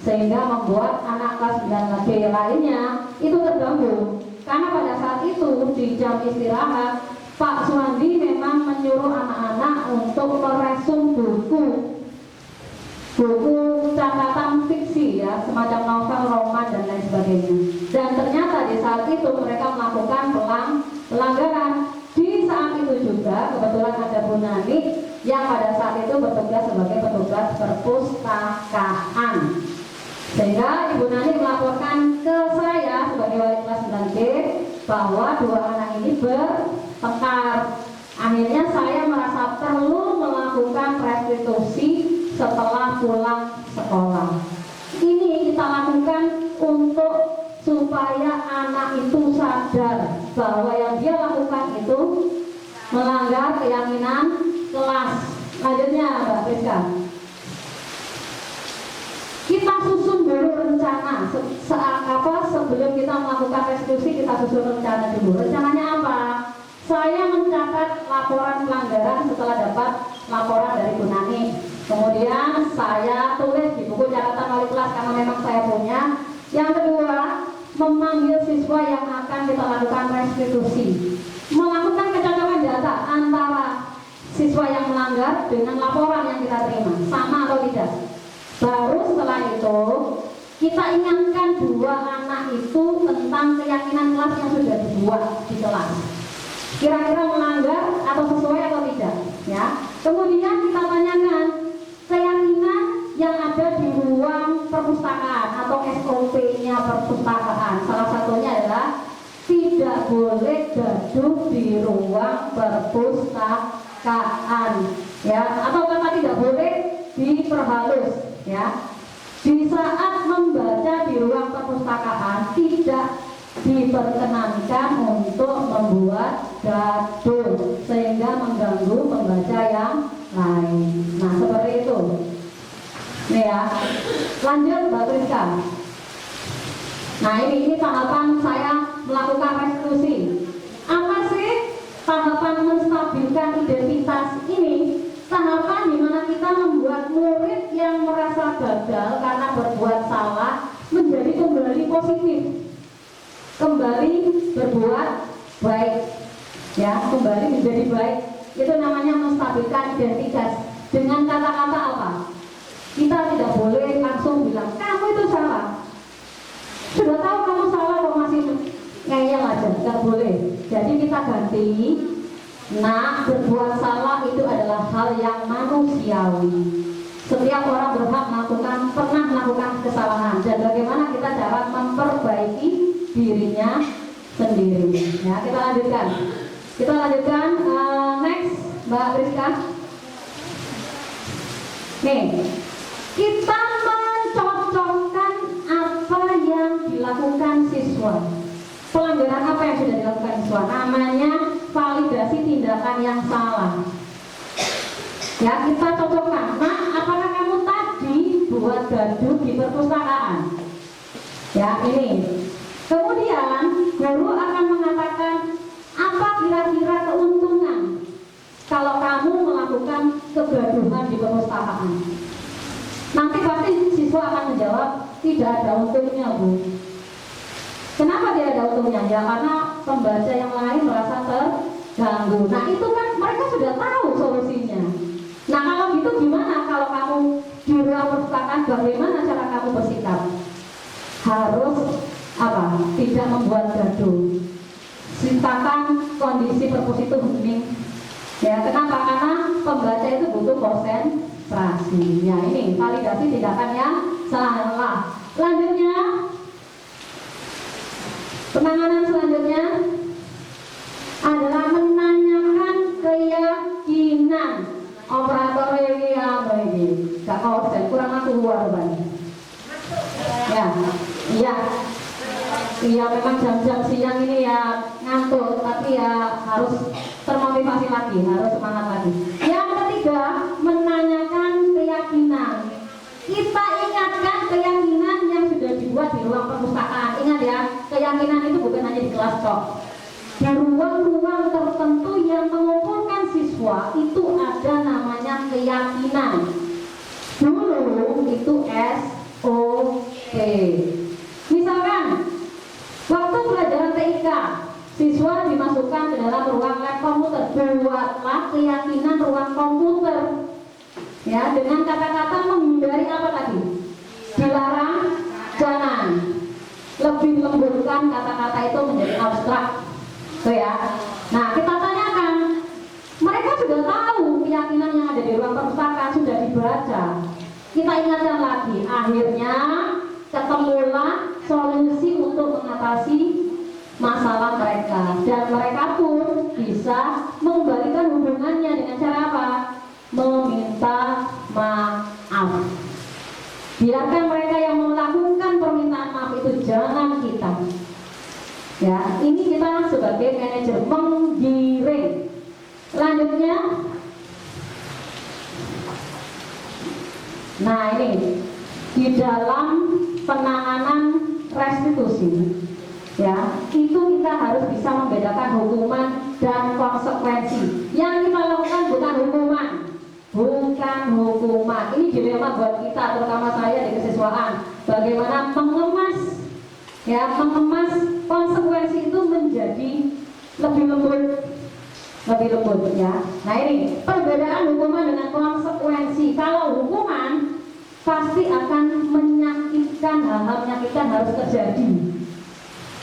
sehingga membuat anak kelas 9G lainnya itu terganggu, karena pada saat itu di jam istirahat Pak Suwandi memang menyuruh anak-anak untuk meresum buku catatan fiksi ya, semacam novel, roman dan lain sebagainya. Dan ternyata di saat itu mereka melakukan pelanggaran. Di saat itu juga kebetulan ada Bu Nani yang pada saat itu bertugas sebagai petugas perpustakaan. Sehingga Ibu Nani melaporkan ke saya sebagai wali kelas 9G bahwa 2 anak ini bertengkar. Akhirnya saya merasa perlu melakukan restitusi setelah pulang sekolah. Ini kita lakukan untuk supaya anak itu sadar bahwa yang dia lakukan itu melanggar keyakinan kelas. Lanjutnya Mbak Priska. Kita susun dulu rencana. Sebelum kita melakukan restitusi, kita susun rencana dulu. Rencananya apa? Saya mencatat laporan pelanggaran setelah dapat laporan dari Bu Nani. Kemudian saya tulis di buku catatan wali kelas karena memang saya punya. Yang kedua, memanggil siswa yang akan kita lakukan restitusi, melakukan kecocokan data antara siswa yang melanggar dengan laporan yang kita terima, sama atau tidak. Baru setelah itu kita ingatkan 2 anak itu tentang keyakinan kelas yang sudah dibuat di kelas. Kira-kira melanggar atau sesuai atau tidak, ya. Kemudian kita tanyakan keyakinan yang ada di ruang perpustakaan atau SOP-nya perpustakaan. Salah satunya adalah tidak boleh gaduh di ruang perpustakaan, ya. Atau kata tidak boleh diperhalus, ya. Di saat membaca di ruang perpustakaan tidak diperkenankan untuk membuat gaduh sehingga mengganggu pembaca yang lain. Nah, seperti itu. Nih ya. Lanjut Mbak Priska. Nah, ini tahapan saya melakukan restitusi. Apa sih tahapan menstabilkan identitas ini? Tahapan di mana kita membuat murid yang merasa gagal karena berbuat salah menjadi kembali positif, kembali berbuat baik, ya, kembali menjadi baik. Itu namanya menstabilkan identitas. Dengan kata-kata apa? Kita tidak boleh langsung bilang kamu itu salah. Sudah tahu kamu salah kok masih ngeyel aja, nggak boleh. Jadi kita ganti. Nah, berbuat salah itu adalah hal yang manusiawi. Setiap orang berhak pernah melakukan kesalahan. Dan bagaimana kita cara memperbaiki dirinya sendiri. Ya, kita lanjutkan. Next, Mbak Priska. Nih, kita mencocokkan apa yang dilakukan siswa. Pelanggaran apa yang sudah dilakukan siswa? Namanya validasi tindakan yang salah. Ya, kita cocokkan. Nah, apakah kamu tadi buat gaduh di perpustakaan? Ya, ini. Kemudian guru akan mengatakan apa kira-kira keuntungan kalau kamu melakukan kegaduhan di perpustakaan. Nanti pasti siswa akan menjawab tidak ada untungnya, Bu. Kenapa tidak ada untungnya? Ya karena pembaca yang lain merasa terganggu. Nah, itu kan mereka sudah tahu solusinya. Nah, kalau gitu gimana kalau kamu di ruang perpustakaan, bagaimana cara kamu bersikap? Harus apa? Tidak membuat gaduh. Ciptakan kondisi perpus itu hening. Ya, kenapa? Karena pembaca itu butuh konsentrasi. Ya, ini validasi tindakan yang salah. Selanjutnya, penanganan selanjutnya adalah menanyakan keyakinan operator memang jam-jam siang ini ya ngantuk, tapi ya harus termotivasi lagi, harus semangat lagi. Yang ketiga, menanyakan keyakinan. Kita ingatkan keyakinan yang sudah dibuat di ruang perpustakaan. Ingat ya, keyakinan itu bukan hanya di kelas kok. Di ruang-ruang tertentu yang mengumpulkan siswa itu ada namanya keyakinan. Dulu itu SOP. Misalkan waktu pelajaran TIK, siswa dimasukkan ke dalam ruang lab komputer. Buatlah keyakinan ruang komputer, ya, dengan kata-kata menghindari apa tadi? Dilarang, jangan. Lebih lembutkan kata-kata itu menjadi abstrak, tuh ya. Nah, kita tanyakan, mereka sudah tahu keyakinan yang ada di ruang perpustakaan, sudah dibaca. Kita ingatkan lagi, akhirnya ketemulah solusi untuk mengatasi masalah mereka, dan mereka pun bisa mengembalikan hubungannya dengan cara apa? Meminta maaf. Biarkan mereka yang melakukan permintaan maaf itu, jangan kita. Ya, ini kita sebagai manajer menggiring. Selanjutnya, nah ini di dalam penanganan restitusi, ya, itu kita harus bisa membedakan hukuman dan konsekuensi. Yang kita lakukan bukan hukuman, ini dilema buat kita, terutama saya di kesiswaan, bagaimana mengemas konsekuensi itu menjadi lebih lembut ya. Nah, ini perbedaan hukuman dengan konsekuensi. Kalau hukuman pasti akan menyakitkan, hal-hal menyakitkan harus terjadi.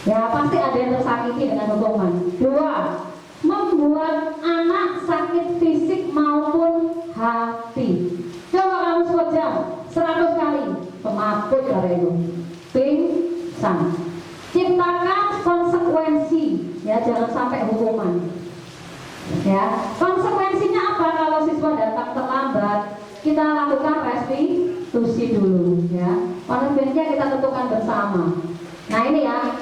Ya, pasti ada yang tersakiti dengan hukuman. Dua, membuat anak sakit fisik maupun hati. Coba kamu sejam 100 kali, pemakut hari itu, pingsan. Ciptakan konsekuensi, ya, jangan sampai hukuman. Ya, konsekuensinya apa? Kalau siswa datang terlambat, kita lakukan restitusi dulu, ya. Konsekuensinya kita tentukan bersama. Nah, ini ya,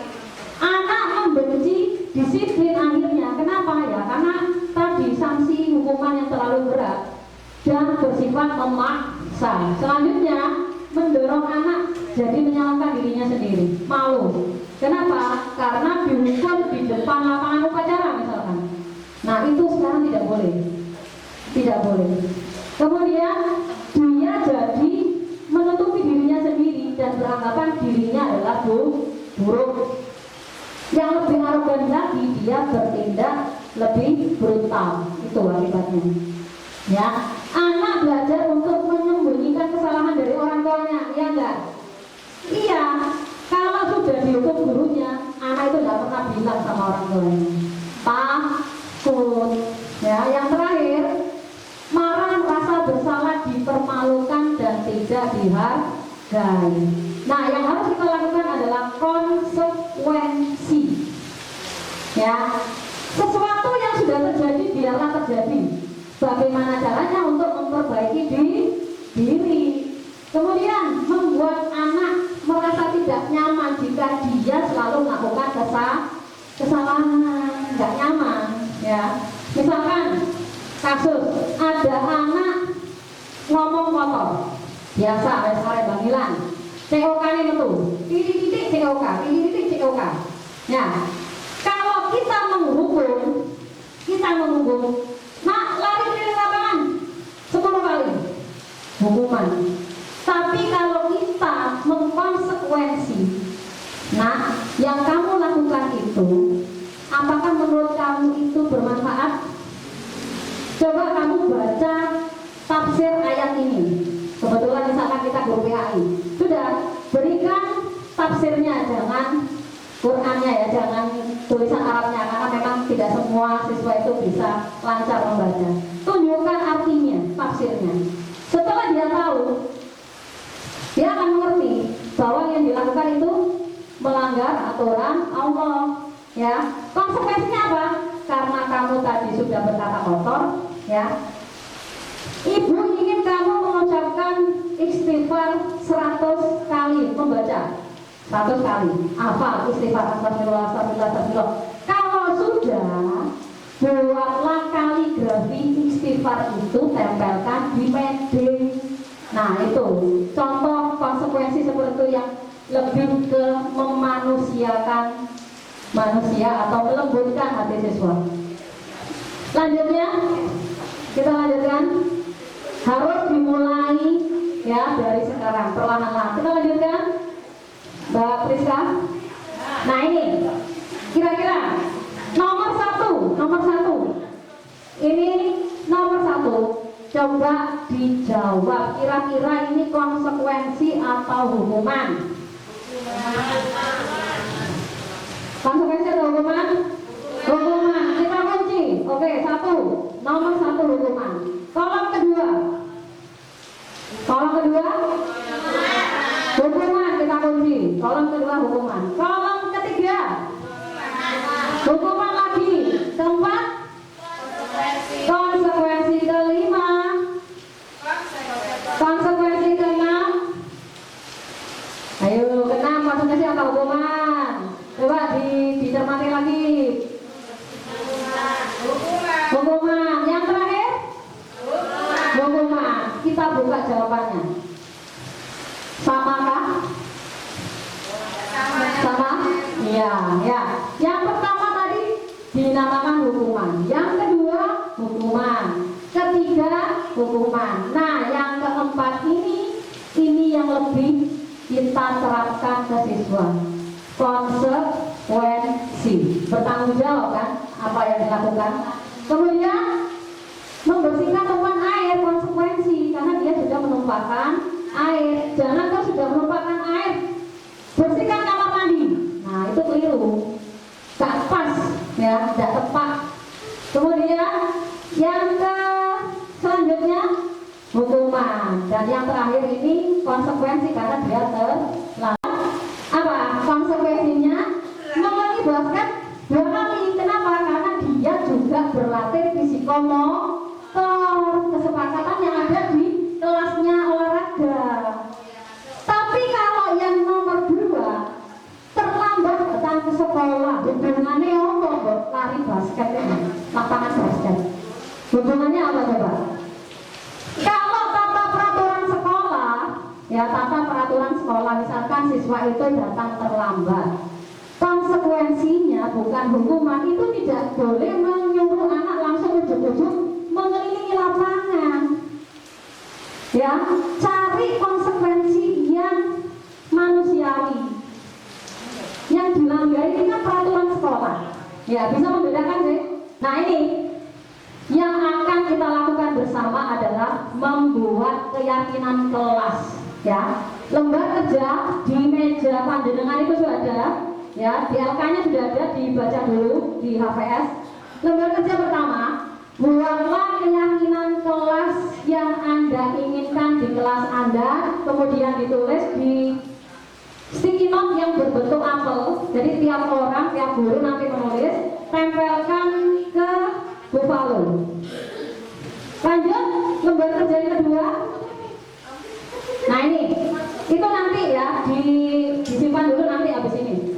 anak membenci disiplin akhirnya. Kenapa ya? Karena tadi sanksi hukuman yang terlalu berat dan bersifat memaksa. Selanjutnya, mendorong anak jadi menyalahkan dirinya sendiri, malu. Kenapa? Karena dihukum di depan lapangan upacara misalkan. Nah, itu sekarang tidak boleh. Kemudian dia jadi menutupi dirinya sendiri dan beranggapan dirinya adalah buruk. Yang lebih arogan lagi, dia bertindak lebih brutal. Itu akibatnya. Ya, anak belajar untuk menyembunyikan kesalahan dari orang tuanya, iya enggak? Iya. Kalau sudah dihukum gurunya, anak itu tidak pernah bilang sama orang tuanya. Takut. Ya, yang terakhir, marah, rasa bersalah, dipermalukan dan tidak dihargai. Nah, yang harus kita lakukan adalah konsekuensi. Ya, sesuatu yang sudah terjadi biarlah terjadi. Bagaimana caranya untuk memperbaiki diri. Kemudian membuat anak merasa tidak nyaman jika dia selalu melakukan kesalahan, tidak nyaman. Ya, misalkan kasus ada anak ngomong kotor, biasa sore banggilan, COK ini betul, titik COK. Ya, kalau kita menghukum, nah lari dari lapangan 10 kali hukuman. Tapi kalau kita mengkonsekuensi, nah yang kamu lakukan itu, apakah menurut kamu itu bermanfaat? Coba kamu baca tafsir ayat ini. Kebetulan misalkan kita guru PAI, sudah berikan tafsirnya, jangan Qurannya ya, jangan tulisan Arabnya, karena memang tidak semua siswa itu bisa lancar membaca. Tunjukkan artinya, tafsirnya. Setelah dia tahu, dia akan mengerti bahwa yang dilakukan itu melanggar aturan Allah. Ya, konsekuensinya apa? Karena kamu tadi sudah berkata kotor, ya. Ibu ingin kamu mengucapkan istighfar 100 kali membaca. 100 kali. Hafal istighfar astagfirullah, astagfirullah, astagfirullah. Kalau sudah, buatlah kaligrafi istighfar itu, tempelkan di medik. Nah itu contoh konsekuensi seperti itu yang lebih ke memanusiakan manusia atau melembutkan hati siswa. Lanjutnya kita lanjutkan, harus dimulai ya dari sekarang perlahan-lahan. Kita lanjutkan Mbak Priska. Nah ini kira-kira nomor satu ini nomor satu, coba dijawab kira-kira ini konsekuensi atau hukuman. Konsekuensi atau hukuman? Hukuman. Kita kunci. Oke, nomor satu hukuman. Kolom kedua hukuman, kita kunci. Kolom kedua hukuman. Kolom ketiga hukuman lagi. Keempat konsekuensi. Kelima konsekuensi. Keenam, ayo keenam konsekuensi atau hukuman? Coba dicermati lagi. Hukuman. Yang terakhir hukuman. Kita buka jawabannya. Samakah? Sama? Iya, ya. Yang pertama tadi dinamakan hukuman. Yang kedua hukuman. Ketiga hukuman. Nah, yang keempat ini yang lebih kita terapkan ke siswa. Konsekuensi. Bertanggung jawab kan apa yang dilakukan. Kemudian membersihkan tumpukan air, konsekuensi, karena dia sudah menumpahkan air. Jangan kau sudah menumpahkan air, bersihkan kamar mandi. Nah itu keliru, gak pas ya, gak tepat. Kemudian yang selanjutnya hukuman, dan yang terakhir ini konsekuensi karena dia terlambat. Apa konsekuensinya? Mengulangi basket 2 kali. Kenapa? Karena dia juga berlatih psikomotor, kesepakatan yang ada di kelasnya olahraga. Tapi kalau yang nomor 2 terlambat datang ke sekolah, hubungannya apa? Lari basket ini, lapangan basket. Hubungannya apa coba? Kalau tata peraturan sekolah, ya tata peraturan sekolah, misalkan siswa itu datang terlambat, konsekuensinya bukan hukuman, itu tidak boleh menyuruh anak langsung ujuk-ujuk mengelilingi lapangan. Ya, cari konsekuensi yang manusiawi. Yang dilanggar ini kan peraturan sekolah. Ya, bisa membedakan deh. Nah ini yang akan kita lakukan bersama adalah membuat keyakinan kelas. Ya, lembar kerja di meja panjenengan itu sudah ada. Ya, di LK-nya sudah ada, dibaca dulu di HVS. Lembar kerja pertama, buatlah keyakinan kelas yang Anda inginkan di kelas Anda, kemudian ditulis di sticky note yang berbentuk apel. Jadi tiap orang, tiap guru nanti menulis, tempelkan ke buffalo. Lanjut, lembar kerja yang kedua. Nah ini, itu nanti ya, disimpan dulu nanti habis ini.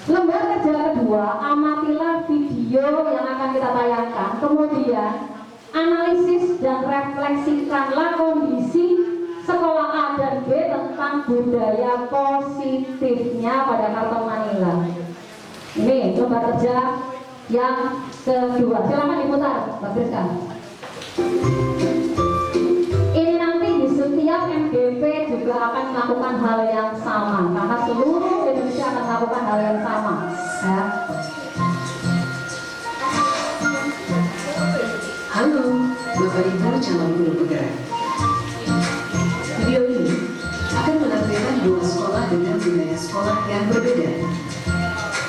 Lembar kerja kedua, amatilah video yang akan kita tayangkan, kemudian analisis dan refleksikanlah kondisi sekolah A dan B tentang budaya positifnya pada karton Manila. Ini lembar kerja yang kedua, silakan diputar, Mbak Priska. Ini nanti di setiap MGP juga akan melakukan hal yang sama, karena seluruh Indonesia akan melakukan hal yang sama. Ya. Halo, Bapak Ibu calon guru penggerak. Video ini akan menampilkan 2 sekolah dengan budaya sekolah yang berbeda.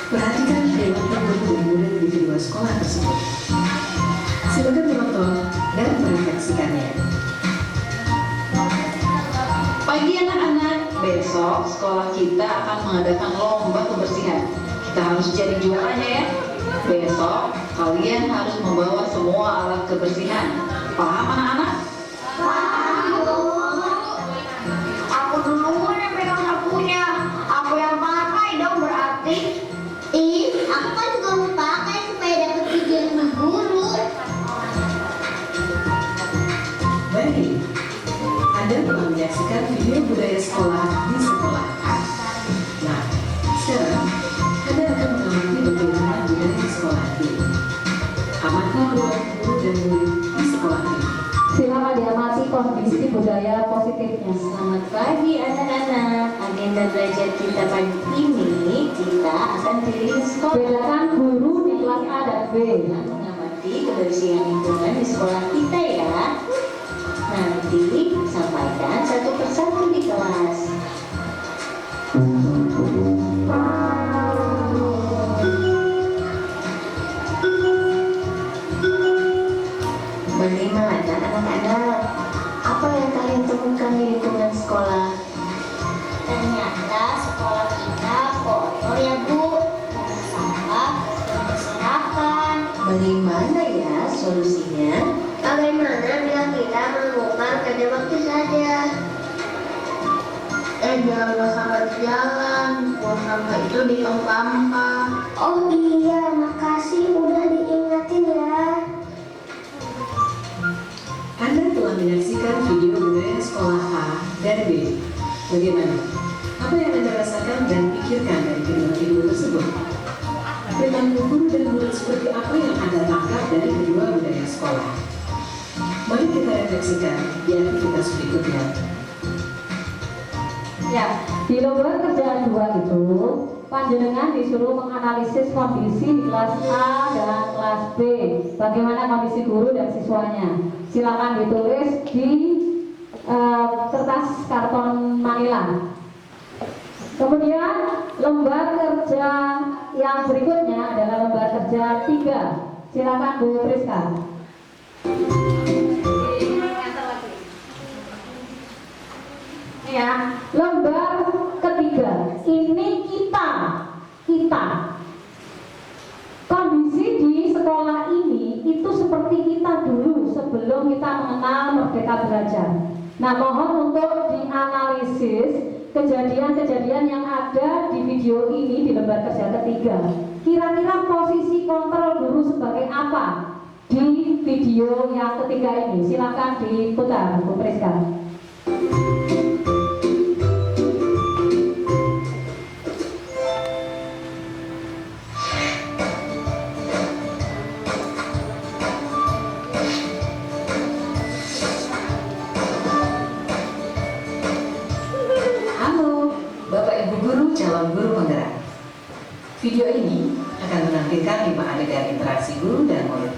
Perhatikan perilaku guru murid di kedua sekolah tersebut. Silakan menonton dan merefleksikannya. Pagi anak-anak, besok sekolah kita akan mengadakan lomba kebersihan. Kita harus jadi juaranya ya. Besok kalian harus membawa semua alat kebersihan. Paham anak-anak? Paham, Bu. Aku dulu yang pegang sapunya. Aku yang pakai. buat guru dan murid di sekolah ini. Silakan diamati kondisi budaya positifnya. Selamat pagi anak-anak. Agenda belajar kita pagi ini kita akan keliling sekolah Bedakan guru di kelas A dan B. dan mengamati kebersihan lingkungan di sekolah kita ya. Nanti sampaikan satu persatu di kelas. Bagaimana anak-anak? Apa yang kalian temukan di lingkungan sekolah? Ternyata sekolah kita kotor ya Bu, banyak sampah dan berserakan. Bagaimana ya solusinya? Bagaimana bila kita melakukan pada waktu saja? Jangan sampai jalan, buang sampah itu di tong sampah. Oh iya, makasih udah diingatin ya. Anda telah menyaksikan video budaya sekolah A dan B. Bagaimana? Apa yang Anda rasakan dan pikirkan dari kedua video tersebut? Perilaku guru dan murid seperti apa yang Anda tangkap dari kedua budaya sekolah? Mari kita refleksikan di aktivitas berikutnya. Ya, di lomba kerjaan 2 itu, panjenengan disuruh menganalisis kondisi di kelas A dan kelas B. Bagaimana kondisi guru dan siswanya? Silakan ditulis di kertas karton manila. Kemudian lembar kerja yang berikutnya adalah lembar kerja 3. Silakan Bu Priska. Ya, lembar ketiga ini kita kondisi di sekolah ini itu seperti kita dulu sebelum kita mengenal Merdeka Belajar. Nah, mohon untuk dianalisis kejadian-kejadian yang ada di video ini di lembar kerja ketiga. Kira-kira posisi kontrol guru sebagai apa di video yang ketiga ini? Silakan diputar, Bu Priska. Calon guru penggerak. Video ini akan menampilkan 5 adegan interaksi guru dan murid.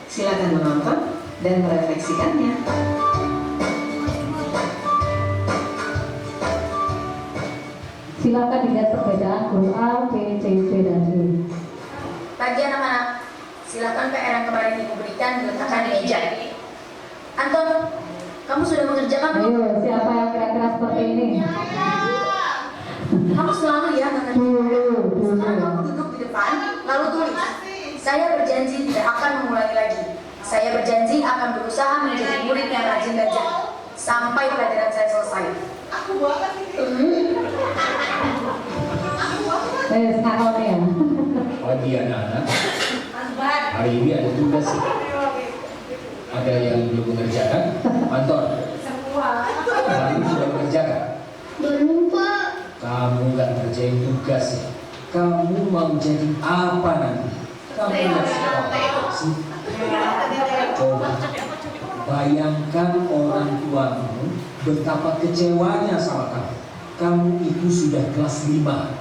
Silakan menonton dan merefleksikannya. Silakan dilihat perbedaan guru A, B, C, D, dan E. Pagi anak-anak, silakan PR yang kemarin ibu berikan diletakkan di meja. Anton, kamu sudah mengerjakan belum? Ayo, siapa yang kira-kira seperti ini? Kamu selalu ya mengerjakan. Sekarang kamu duduk di depan, lalu tulis. Saya berjanji tidak akan mengulangi lagi. Saya berjanji akan berusaha menjadi murid yang rajin belajar sampai pelajaran saya selesai. Sekarang ya. Pagi anak-anak, hari ini ada tugas sih. Ada yang belum mengerjakan? Anton, kamu sudah mengerjakan? Belum Pak. Kamu nggak kerjain tugas ya? Kamu mau jadi apa nanti? Kamu nggak sekolah sih? Coba bayangkan orang tuamu betapa kecewanya sama kamu. Kamu itu sudah kelas 5,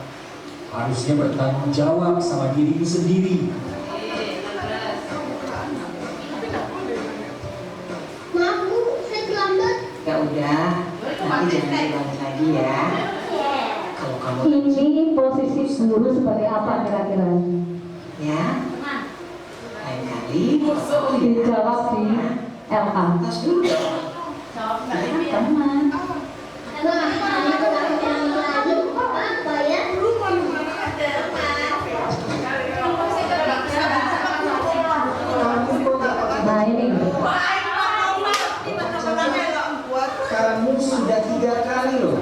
harusnya bertanggung jawab sama dirimu sendiri. Maaf Bu, saya terlambat. Ya udah, nanti jangan diulangi lagi ya. Kalau kamu Ini posisi guru sebagai apa kira-kira? ya, lain kali Dijawab di LK. tas dulu. Teman. Apa ya? Nah ini. Kamu sudah 3 kali loh.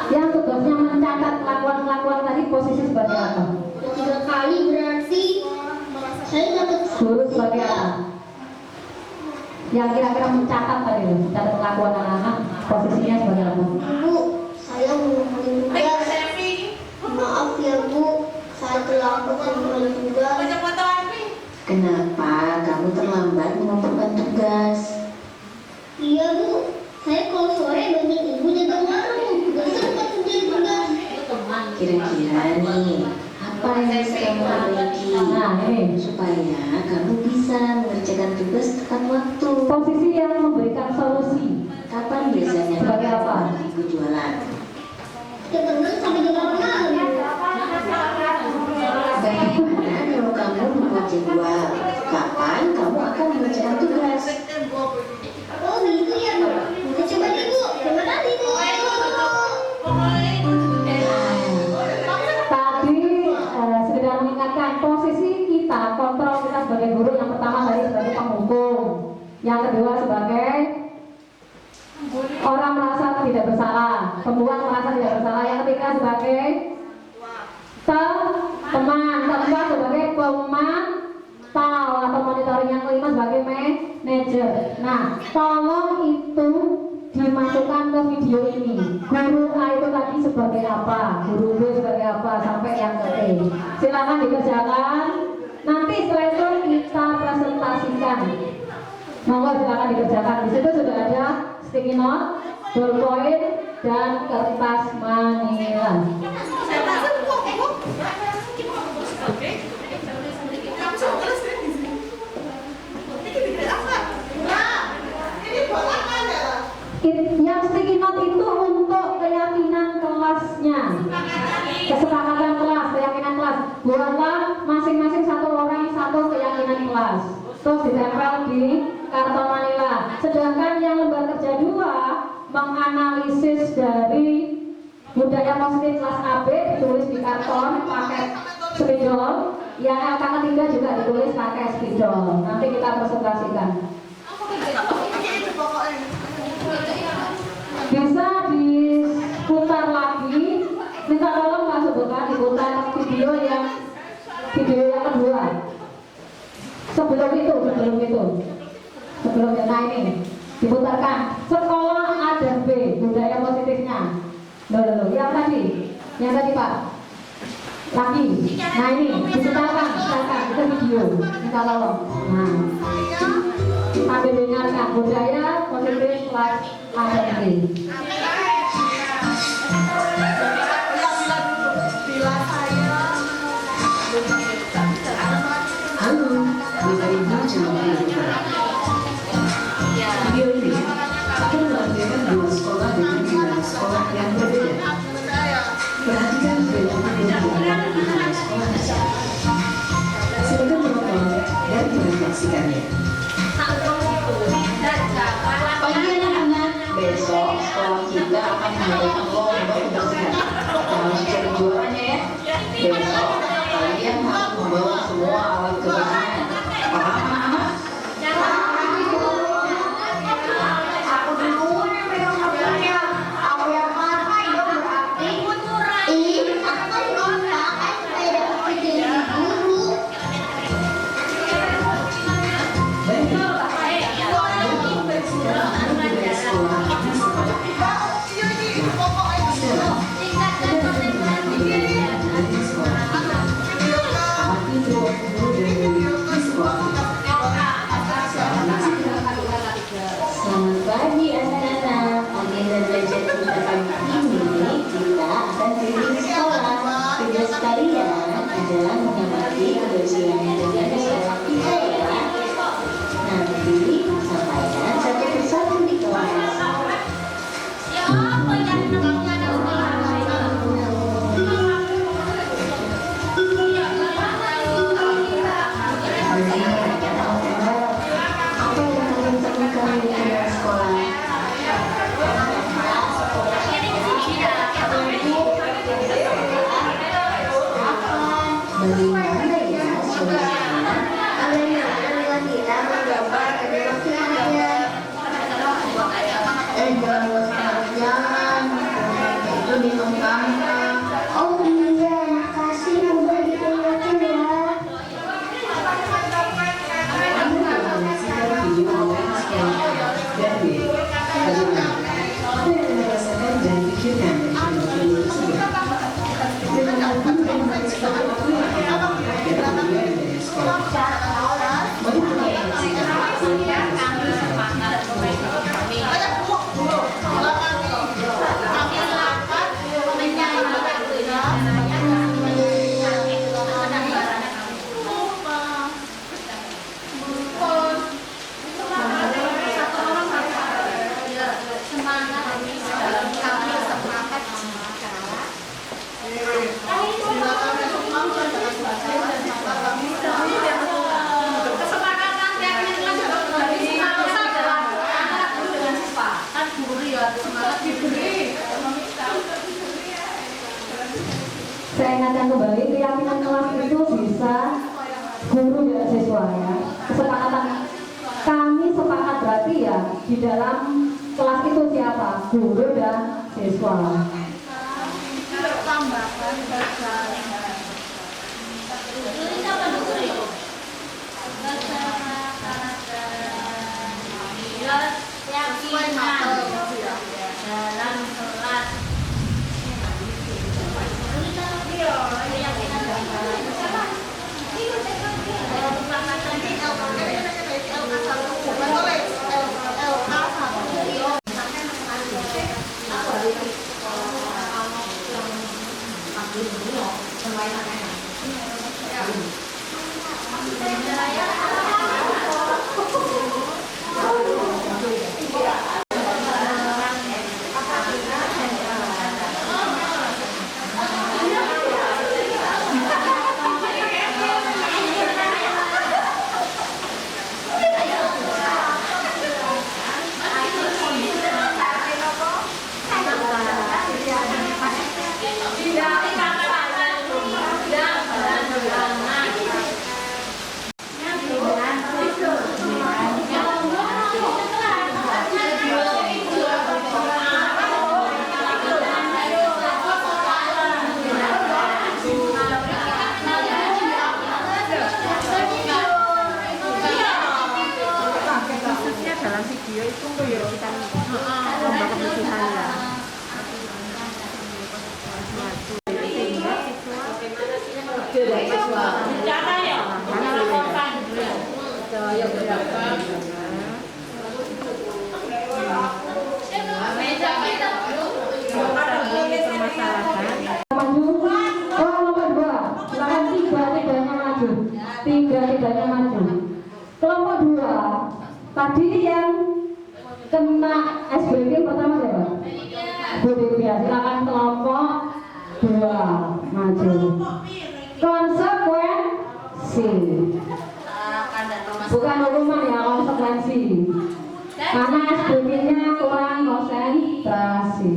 Yang tugasnya mencatat kelakuan-kelakuan tadi posisi sebagai apa? 3 kali berarti saya dapat Guru sebagai apa? Yang kira-kira mencatat tadi loh, mencatat kelakuan anak-anak posisinya sebagai apa? Bu, saya mengulangi tugas. Maaf ya Bu, saya terlambat mengulangi tugas. Kenapa kamu terlambat mengumpulkan tugas? Iya Bu, saya kalau sore bantuin ibu jaga warung, gak sempat kerjain tugas. Kira-kira nih, apa yang bisa kamu perbaiki supaya kamu bisa mengerjakan tugas tepat waktu? Posisi yang memberikan solusi. Kapan biasanya Sebagai kamu apa? ibu jualan? Setiap benar sampai jam 8 malam. Bagaimana kalau kamu membuat jadwal? Kapan kamu akan mengerjakan tugas? Oh gitu ya Bu, saya coba nih Bu, terima kasih Bu. Tadi sekedar mengingatkan posisi kita, kontrol kita sebagai guru yang pertama tadi sebagai penghukum, yang kedua sebagai orang merasa tidak bersalah, pembuat merasa tidak bersalah, yang ketiga sebagai teman, keempat sebagai pemantau atau monitoring, yang kelima sebagai manajer. Nah, tolong itu dimasukkan ke video ini. Guru A itu tadi sebagai apa, guru B sebagai apa, sampai yang ke E. Silakan dikerjakan. Nanti setelah itu kita presentasikan. Monggo silakan dikerjakan. Di situ sudah ada sticky note, ballpoint, dan kertas manila. Yang sticky note itu untuk keyakinan kelasnya, kesepakatan kelas, keyakinan kelas. Buatlah masing-masing satu orang satu keyakinan kelas, terus ditempel di karton manila. Sedangkan yang lembar kerja 2 menganalisis dari budaya positif kelas AB ditulis di karton pakai spidol. Yang LK ketiga juga ditulis pakai spidol. Nanti kita presentasikan. Bisa diputar lagi, minta tolong Pak Subukan diputar video yang kedua. Sebelum nah ini diputarkan. Sekolah A dan B, budaya positifnya. Loh, yang tadi Pak. Lagi. Nah ini diputarkan, itu video. Minta tolong. Nah, sambil dengarkan budaya positif kelas A dan B. Halo, Bapak Ibu calon guru. Video ini akan menampilkan 2 sekolah dengan 9 sekolah yang berbeda. Perhatikan perilaku dan di 2 sekolah tersebut. Silakan menonton dan merefleksikannya. Pagi anak-anak, besok sekolah kita akan mengadakan lomba kebersihan. Harus cari juaranya ya. Besok kalian harus membawa semua alat kebersihan. Paham anak-anak? Aku dulu yang pegang HP-nya. Aku yang mana itu berarti aku belum pakai sepeda jadi guru. Baik, dari sekolah di sekolah. Dari sekolah. Tapi itu guru dan siswa ya. Kesepakatan kami sepakat berarti ya di dalam kelas itu siapa? Guru dan siswa. dalam kelas. Tiga-tiganya maju. Kelompok 2 tadi yang kena SBG pertama siapa? Bu Divya, silakan kelompok 2 maju. Konsekuensi, bukan hukuman ya, konsekuensi. Karena SBG-nya kurang konsentrasi.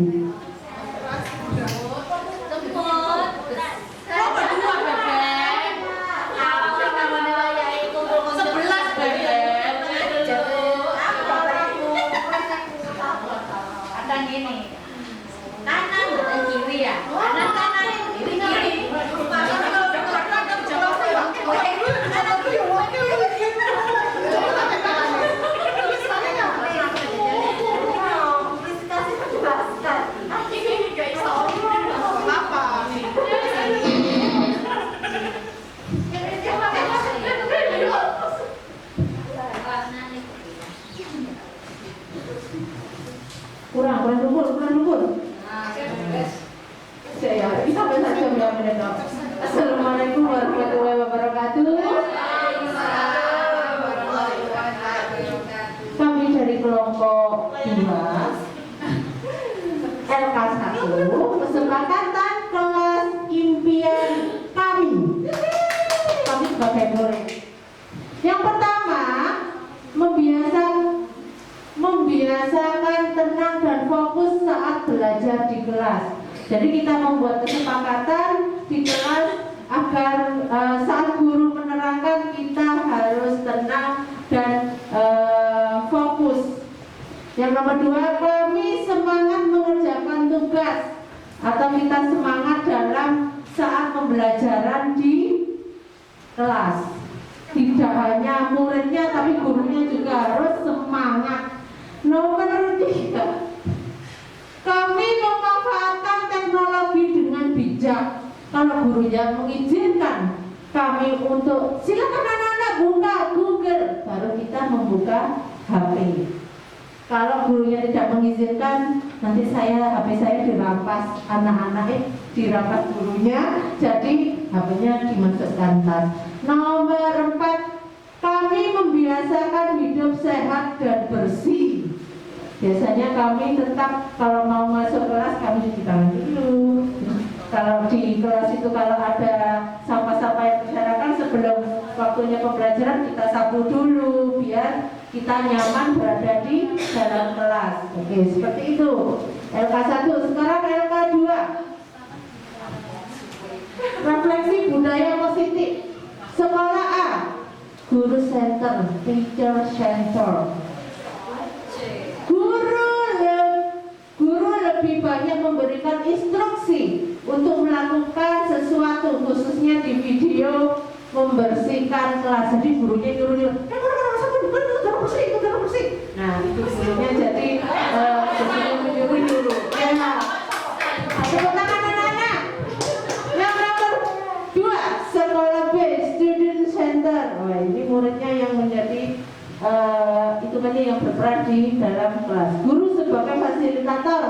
Kurang lumpur. Saya bisa bahasa jam mendengar. Assalamualaikum warahmatullahi wabarakatuh. Kami dari kelompok 2 LK1 kesepakatan kelas impian kami. Kami sebagai murid. Yang pertama, membiasakan tenang dan fokus saat belajar di kelas. Jadi kita membuat kesepakatan di kelas agar saat guru menerangkan kita harus tenang dan fokus. Yang nomor 2, kami semangat mengerjakan tugas atau kita semangat dalam saat pembelajaran di kelas. Tidak hanya muridnya tapi gurunya juga harus semangat. Nomor 3, kami memanfaatkan teknologi dengan bijak. Kalau gurunya mengizinkan kami untuk silakan anak-anak buka Google, baru kita membuka HP. Kalau gurunya tidak mengizinkan, nanti HP saya dirampas anak-anak, dirampas gurunya, jadi HP-nya dimasukkan tas. Nomor 4, kami membiasakan hidup sehat dan bersih. Biasanya kami tetap kalau mau masuk kelas kami cuci tangan dulu. Kalau di kelas itu kalau ada sampah-sampah yang berserakan sebelum waktunya pembelajaran kita sapu dulu biar kita nyaman berada di dalam kelas. Oke, seperti itu. LK1, sekarang LK2. Refleksi budaya positif. Sekolah A guru center, teacher center. Guru lebih banyak memberikan instruksi untuk melakukan sesuatu, khususnya di video membersihkan kelas. Jadi gurunya nyuruh-nyuruh, bersih. Nah, itu gurunya jadi menyuruh-nyuruh. Ya, tepuk tangan anak-anak. Yang nomor 2, sekolah B, student center. Wah, ini muridnya yang menjadi hitungannya yang berperan di dalam kelas. Guru sebagai fasilitator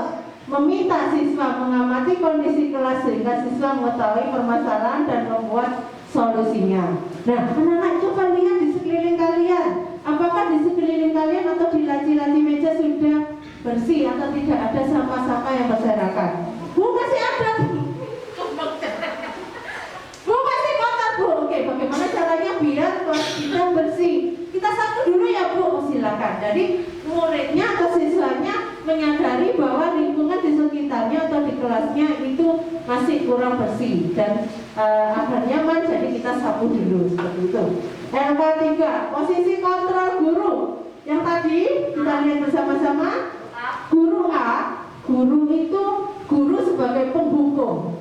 meminta siswa mengamati kondisi kelas sehingga siswa mengetahui permasalahan dan membuat solusinya. Nah, anak-anak coba lihat di sekeliling kalian. Apakah di sekeliling kalian atau di laci-laci meja sudah bersih atau tidak ada sampah-sampah yang berserakan? Bu, masih ada. Bu, masih kotor, Bu. Oke, bagaimana caranya biar kelas kita bersih? Kita sapu dulu ya, Bu. Silakan. Jadi muridnya atau siswanya menyadari bahwa lingkungan di sekitarnya atau di kelasnya itu masih kurang bersih dan agar nyaman, jadi kita sapu dulu seperti itu. Yang ketiga, posisi kontrol guru. Yang tadi kita lihat bersama-sama, guru A, guru itu guru sebagai penghukum.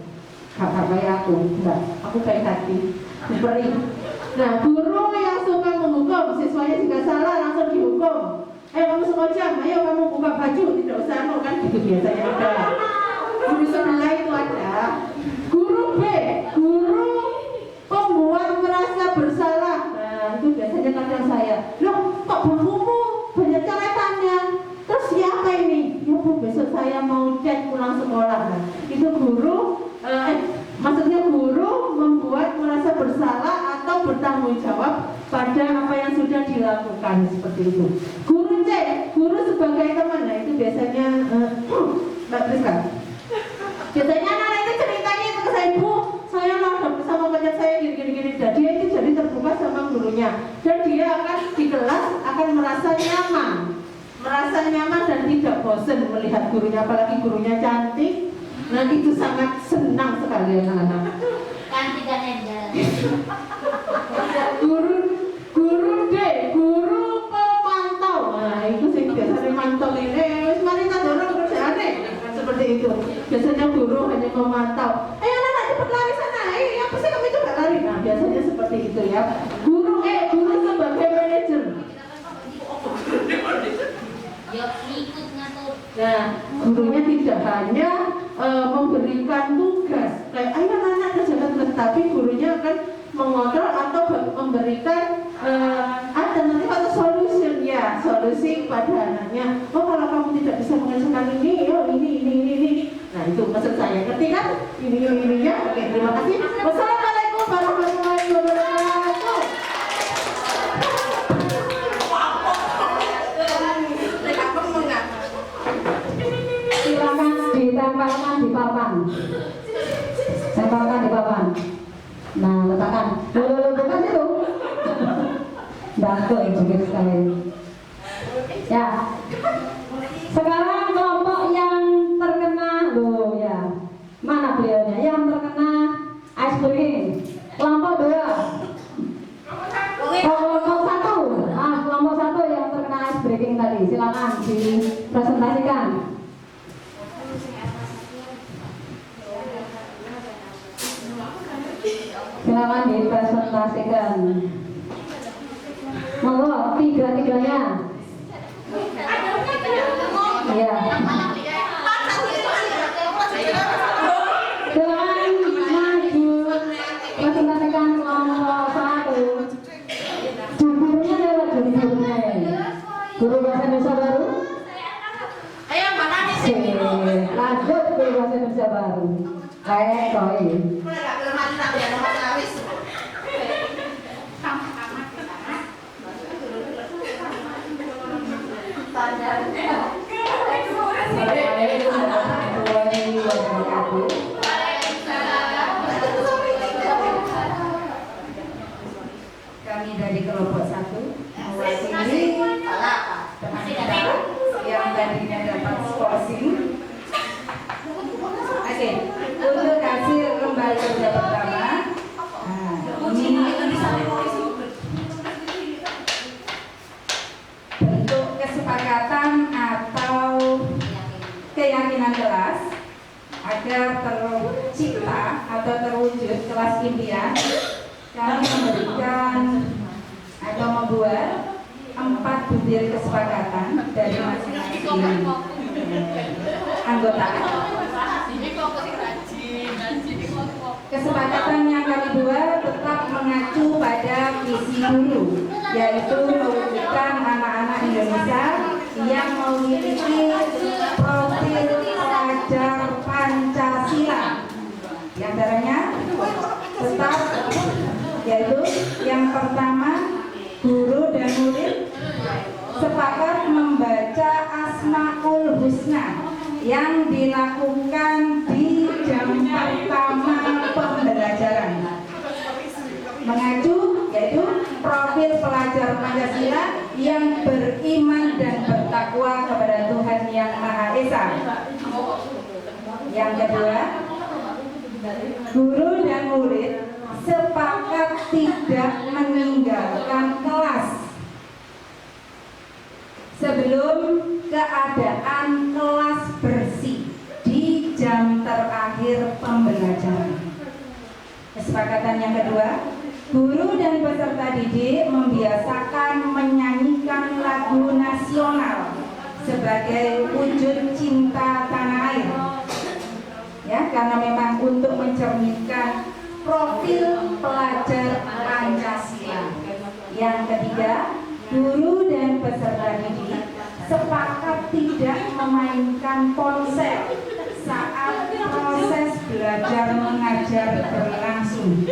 Kakak kayak aku kayak tadi, diberi. Nah, guru yang suka menghukum, siswanya jika salah langsung dihukum. Ayo kamu sekojam, ayo kamu buka baju, tidak usah mau kan gitu biasanya ada. Guru sebelah itu ada. Guru B, guru pembuat merasa bersalah. Nah, itu biasanya kadang saya, loh kok bukumu banyak coretannya? Terus siapa ini? Ya Bu, besok saya mau cek pulang sekolah. Nah, itu guru, maksudnya guru membuat merasa bersalah atau bertanggung jawab pada apa yang sudah dilakukan, seperti itu. Guru C, guru sebagai teman. Nah, itu biasanya Mbak Priska. Biasanya anak itu ceritanya itu ke saya, Bu, saya nonton bersama pacar saya gini. Dan dia itu jadi terbuka sama gurunya. Dan dia akan di kelas akan merasa nyaman dan tidak bosan melihat gurunya, apalagi gurunya cantik. Nah, itu sangat senang sekali anak-anak. Cantik dan endah. Guru D, guru pemantau. Nah, itu sih biasanya mantau ini. Mari kita dorong kerjaannya. Seperti itu. Biasanya guru hanya memantau. Ayo anak-anak cepat lari sana. Apa sih kamu itu gak lari? Nah, biasanya seperti itu ya. Guru E, guru sebagai manajer. Nah, gurunya tidak hanya memberikan tugas kayak ayo anak-anak kerjakan tugas, tapi gurunya akan mengontrol atau memberikan alternatif atau solusi pada anaknya. Oh, kalau kamu tidak bisa mengerjakan ini, ini. Nah, itu maksud saya. Ngerti kan? Ini. Oke, terima kasih. Wassalamualaikum warahmatullahi wabarakatuh. Silakan ditempelkan di papan. Tempelkan di papan. Nah, letakkan. Bukan itu. Betul, begitu sekali. Ya. Sekarang kelompok yang terkena, ya. Mana beliaunya? Yang terkena ice breaking. Kelompok 2. Kelompok 1. Kelompok 1 yang terkena ice breaking tadi. Silakan dipresentasikan. Silakan dipresentasikan. Monggo, tiga-tiganya. Iya. Silakan maju presentasikan kelompok 1. Jumlahnya lewat jumlahnya. Guru bahasa Indonesia baru. Ayo Mbak Nani. Lanjut guru bahasa Indonesia baru. Koi. Kami dari kelompok 1 mewakili teman-teman yang tadinya dapat skorsing. Oke, untuk hasil lembaga kerja pertama, ini keyakinan kelas agar tercipta atau terwujud kelas impian, kami memberikan atau membuat 4 butir kesepakatan dari masing-masing anggota. Kesepakatan yang kami buat tetap mengacu pada visi guru, yaitu mewujudkan anak-anak Indonesia yang memiliki profil pelajar Pancasila. Di antaranya tetap yaitu yang pertama, guru dan murid sepakat membaca Asmaul Husna yang dilakukan di jam pertama pembelajaran. Mengacu yaitu profil pelajar Pancasila yang beriman dan bertakwa kepada Tuhan Yang Maha Esa. Yang kedua, guru dan murid sepakat tidak meninggalkan kelas sebelum keadaan kelas bersih di jam terakhir pembelajaran. Kesepakatan yang kedua, guru dan peserta didik membiasakan menyanyikan lagu nasional sebagai wujud cinta tanah air. Ya, karena memang untuk mencerminkan profil pelajar Pancasila. Yang ketiga, guru dan peserta didik sepakat tidak memainkan ponsel saat proses belajar mengajar berlangsung.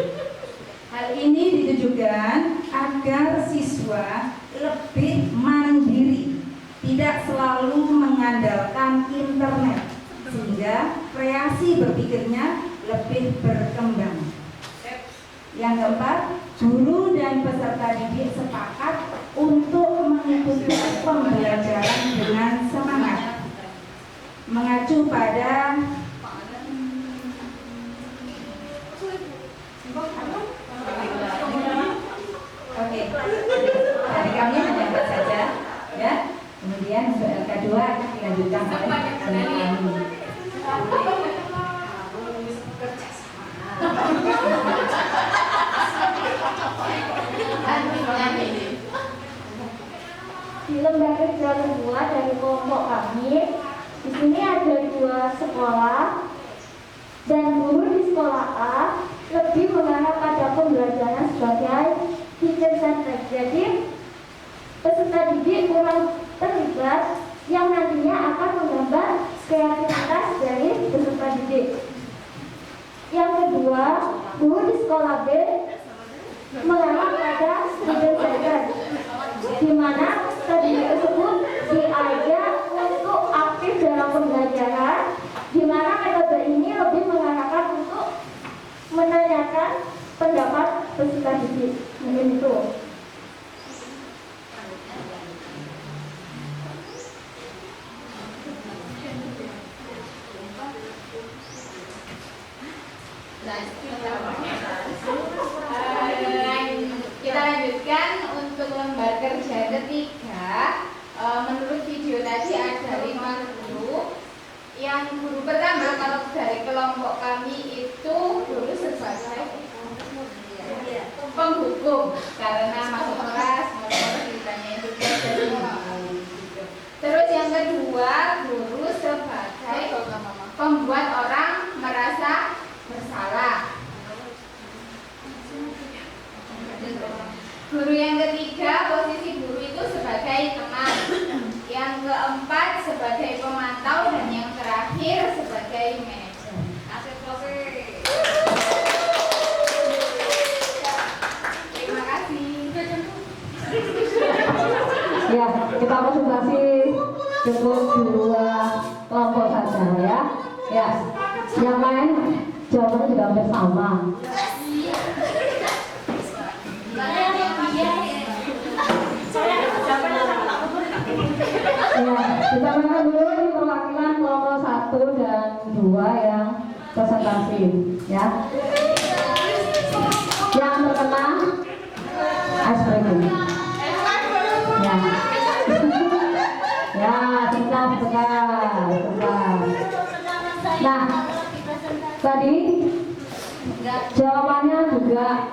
Hal ini ditujukan agar siswa lebih mandiri, tidak selalu mengandalkan internet, sehingga kreasi berpikirnya lebih berkembang. Yang keempat, guru dan peserta didik sepakat untuk mengikuti pembelajaran dengan semangat, mengacu pada dari kami hanya saja, ya. Kemudian untuk LK2 akan dilanjutkan oleh kami. Di lembaga kerja kedua dari kelompok kami, di sini ada 2 sekolah dan guru di sekolah A lebih mengarah pada pembelajaran sebagai teacher centered. Jadi peserta didik kurang terlibat yang nantinya akan menggambar kreativitas dari peserta didik. Yang kedua, guru di sekolah B mengarah pada student centered, di mana studi tersebut diajak untuk aktif dalam pembelajaran, di mana metode ini lebih mengarahkan untuk menanyakan pendapat peserta didik. Mungkin itu. Kita lanjutkan untuk lembar kerja ketiga. Menurut video tadi ada 5 guru. Yang guru pertama kalau dari kelompok kami itu guru sebagai penghukum karena masuk kelas ceritanya itu. Terus yang kedua, guru sebagai pembuat orang merasa bersalah. Guru yang ketiga, posisi guru itu sebagai teman. Yang keempat sebagai pemantau dan yang terakhir sebagai manajer. Terima kasih. Ya, kita presentasi cukup 2 kelompok saja ya. Ya, yang lain jawabannya juga hampir sama. Ya, kita mengenal dulu ini perwakilan kelompok 1 dan 2 yang presentasi ya. Yang pertama icebreaking. Ya. Ya, sebentar.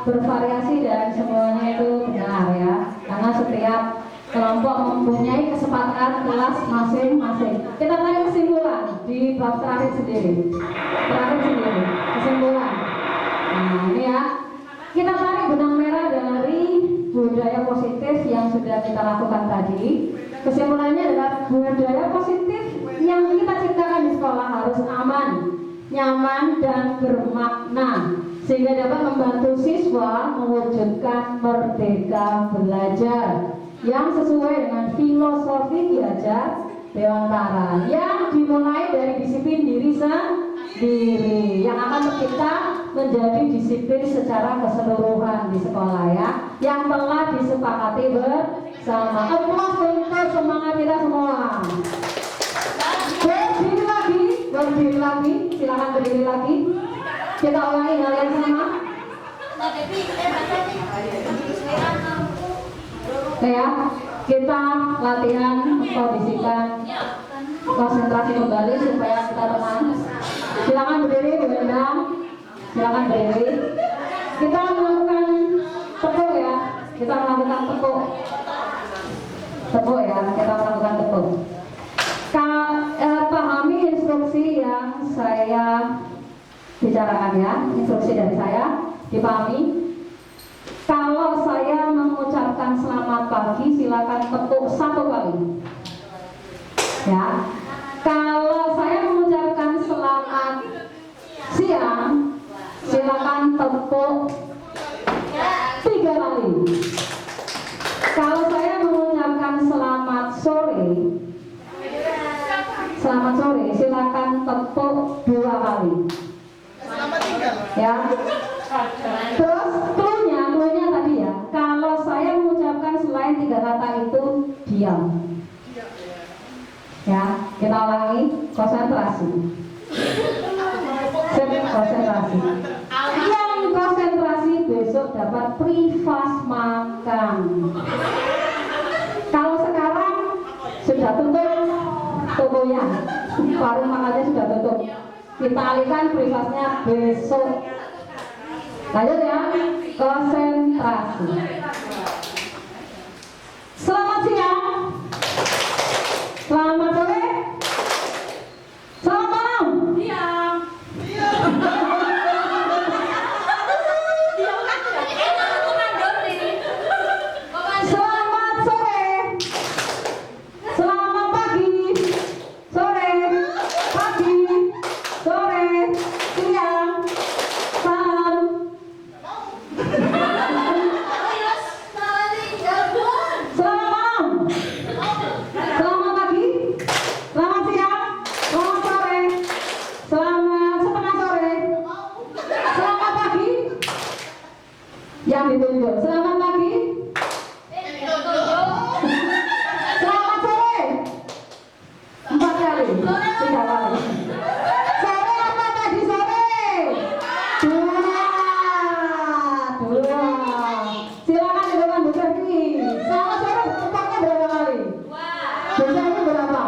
bervariasi dan semuanya itu benar ya, karena setiap kelompok mempunyai kesepakatan kelas masing-masing. Kita tarik kesimpulan di bab terakhir sendiri. Kesimpulan. Nah ini ya, kita tarik benang merah dari budaya positif yang sudah kita lakukan tadi. Kesimpulannya adalah budaya positif yang kita ciptakan di sekolah harus aman, nyaman, dan bermakna, sehingga dapat membantu siswa mewujudkan merdeka belajar yang sesuai dengan filosofi belajar Dewantara yang dimulai dari disiplin diri sendiri yang akan tercipta menjadi disiplin secara keseluruhan di sekolah ya, yang telah disepakati bersama. Aplaus untuk semangat kita semua. Berdiri lagi, silakan berdiri lagi. Kita ulangi hal yang sama. Ya, kita latihan mengkondisikan konsentrasi kembali supaya kita tenang. Silakan berdiri, diundang. Silakan berdiri. Kita melakukan tepuk ya. Kita melakukan tepuk. Tepuk ya. Kita melakukan tepuk. Pahami instruksi yang saya bicarakan ya. Instruksi dari saya dipahami. Kalau saya mengucapkan selamat pagi, silakan tepuk 1 kali. Ya. Kalau saya mengucapkan selamat siang, silakan tepuk 3 kali. Kalau saya mengucapkan selamat sore, silakan tepuk 2 kali. Ya. Terus cluenya tadi ya, kalau saya mengucapkan selain 3 kata itu diam. Ya, kita ulangi, konsentrasi. Konsentrasi. Yang konsentrasi besok dapat privas makan. Kalau sekarang sudah tutup tokonya, warung makannya sudah tutup. Kita alihkan privasnya besok. Lanjut ya, konsentrasi. Selamat siang, selamat sore, selamat malam. Diam. Selamat sore, selamat pagi, sore, pagi, sore, siang, malam. Selamat malam, selamat pagi, selamat siang, selamat sore, selamat setengah sore, selamat pagi. Yang ditunjuk, selamat pagi, selamat sore, 4 kali, 3 kali. Sore apa tadi sore? 2. Silakan di depan Bu Selvi. Selamat sore, tepatnya berapa kali? 2. Bu Selvi berapa?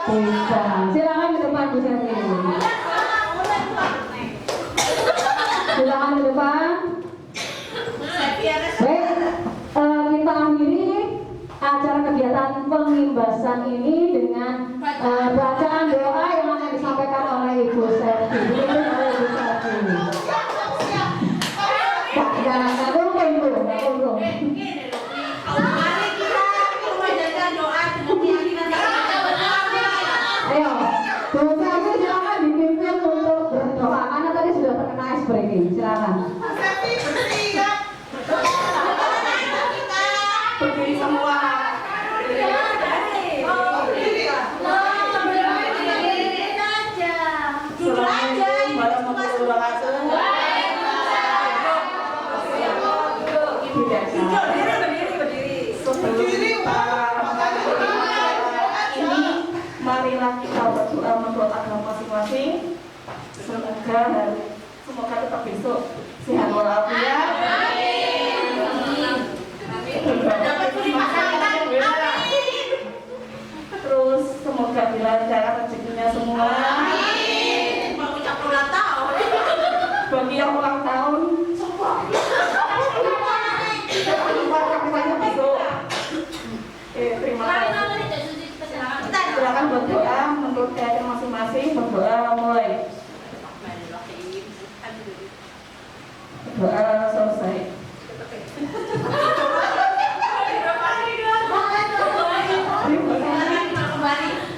3. Silakan di depan Bu Selvi. Silakan di depan. Baik, kita akhiri acara kegiatan pengimbasan ini dengan bacaan doa yang akan disampaikan oleh Ibu Selvi. Dipimpin oleh Ibu Selvi. Nggak kurung Bu, nggak kurung. Ayo, Bu Selvi silakan dipimpin untuk berdoa karena tadi sudah terkena ice breaking. Silakan. Berdiri semua. Marilah kita berdoa menurut agama masing-masing. Semoga tetap besok sehat walafiat. Terus semoga dilancarkan rezekinya semua. Bagi yang ulang tahun semua. berdoa mulai. Doa selesai.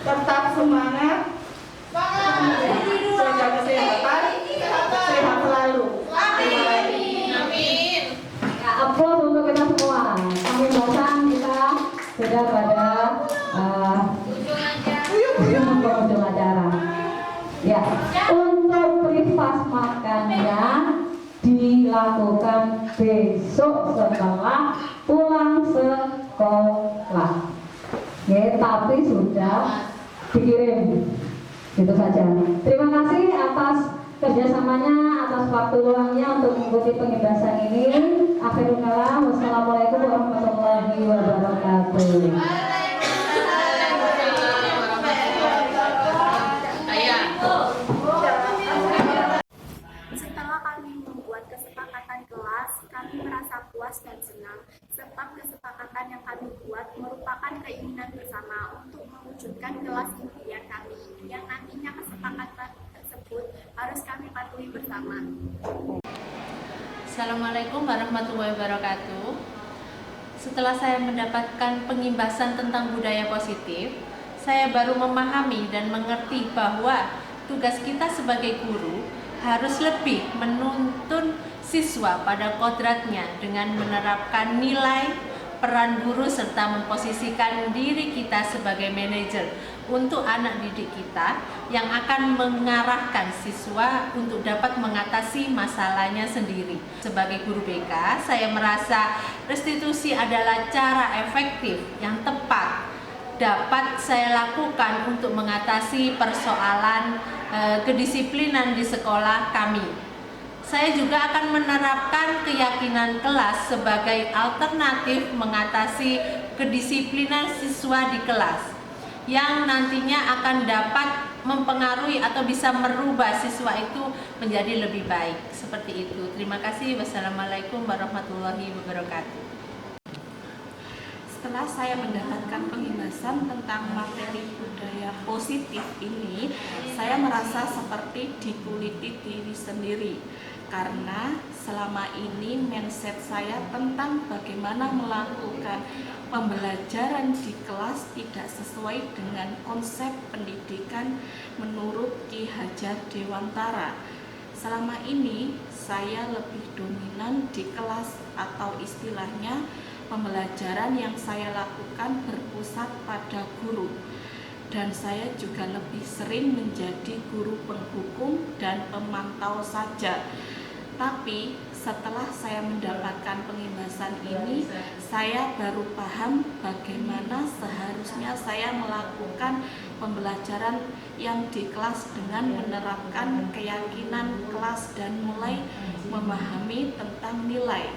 Tetap semangat, jaga kesehatan, sehat selalu. Aplaus untuk kita semua. Kami bosan kita sudah pada penghujung acara. Ya, untuk breakfast makannya dilakukan besok setelah pulang sekolah. Ya, tapi sudah dikirim. Itu saja. Terima kasih atas kerjasamanya, atas waktu luangnya untuk mengikuti pengibasan ini. Akhirul kalam, wassalamualaikum warahmatullahi wabarakatuh. Setelah kami membuat kesepakatan kelas, kami merasa puas dan senang sebab kesepakatan yang kami buat merupakan keinginan bersama untuk mewujudkan kelas impian kami yang nantinya kesepakatan tersebut harus kami patuhi bersama. Assalamualaikum warahmatullahi wabarakatuh. Setelah saya mendapatkan pengimbasan tentang budaya positif, saya baru memahami dan mengerti bahwa tugas kita sebagai guru harus lebih menuntun siswa pada kodratnya dengan menerapkan nilai, peran guru serta memposisikan diri kita sebagai manajer untuk anak didik kita yang akan mengarahkan siswa untuk dapat mengatasi masalahnya sendiri. Sebagai guru BK, saya merasa restitusi adalah cara efektif yang tepat dapat saya lakukan untuk mengatasi persoalan kedisiplinan di sekolah kami. Saya juga akan menerapkan keyakinan kelas sebagai alternatif mengatasi kedisiplinan siswa di kelas yang nantinya akan dapat mempengaruhi atau bisa merubah siswa itu menjadi lebih baik. Seperti itu. Terima kasih. Wassalamualaikum warahmatullahi wabarakatuh. Setelah saya mendapatkan pengimbasan tentang materi budaya positif ini, saya merasa seperti dikuliti diri sendiri. Karena selama ini mindset saya tentang bagaimana melakukan pembelajaran di kelas tidak sesuai dengan konsep pendidikan menurut Ki Hajar Dewantara. Selama ini saya lebih dominan di kelas atau istilahnya pembelajaran yang saya lakukan berpusat pada guru. Dan saya juga lebih sering menjadi guru penghukum dan pemantau saja. Tapi setelah saya mendapatkan pengimbasan ini, saya baru paham bagaimana seharusnya saya melakukan pembelajaran yang di kelas dengan menerapkan keyakinan kelas dan mulai memahami tentang nilai.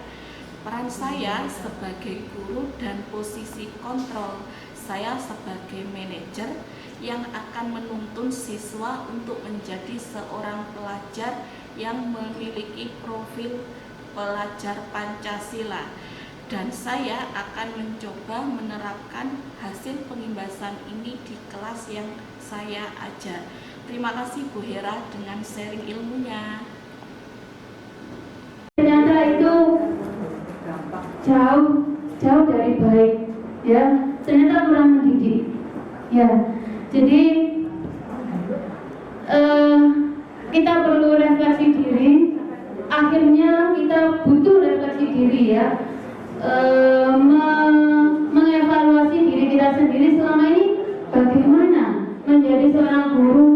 Peran saya sebagai guru dan posisi kontrol saya sebagai manajer yang akan menuntun siswa untuk menjadi seorang pelajar yang memiliki profil pelajar Pancasila, dan saya akan mencoba menerapkan hasil pengimbasan ini di kelas yang saya ajar. Terima kasih Bu Hera dengan sharing ilmunya. Ternyata itu jauh dari baik, ya. Ternyata kurang mendidik, ya. Jadi kita perlu refleksi diri. Akhirnya kita butuh refleksi diri, ya. Mengevaluasi diri kita sendiri selama ini bagaimana menjadi seorang guru,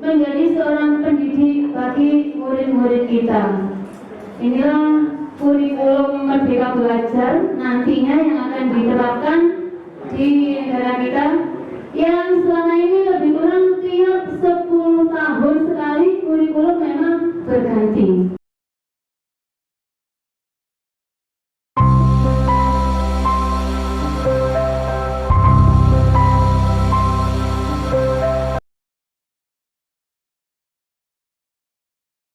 menjadi seorang pendidik bagi murid-murid kita. Inilah kurikulum Merdeka Belajar nantinya yang akan diterapkan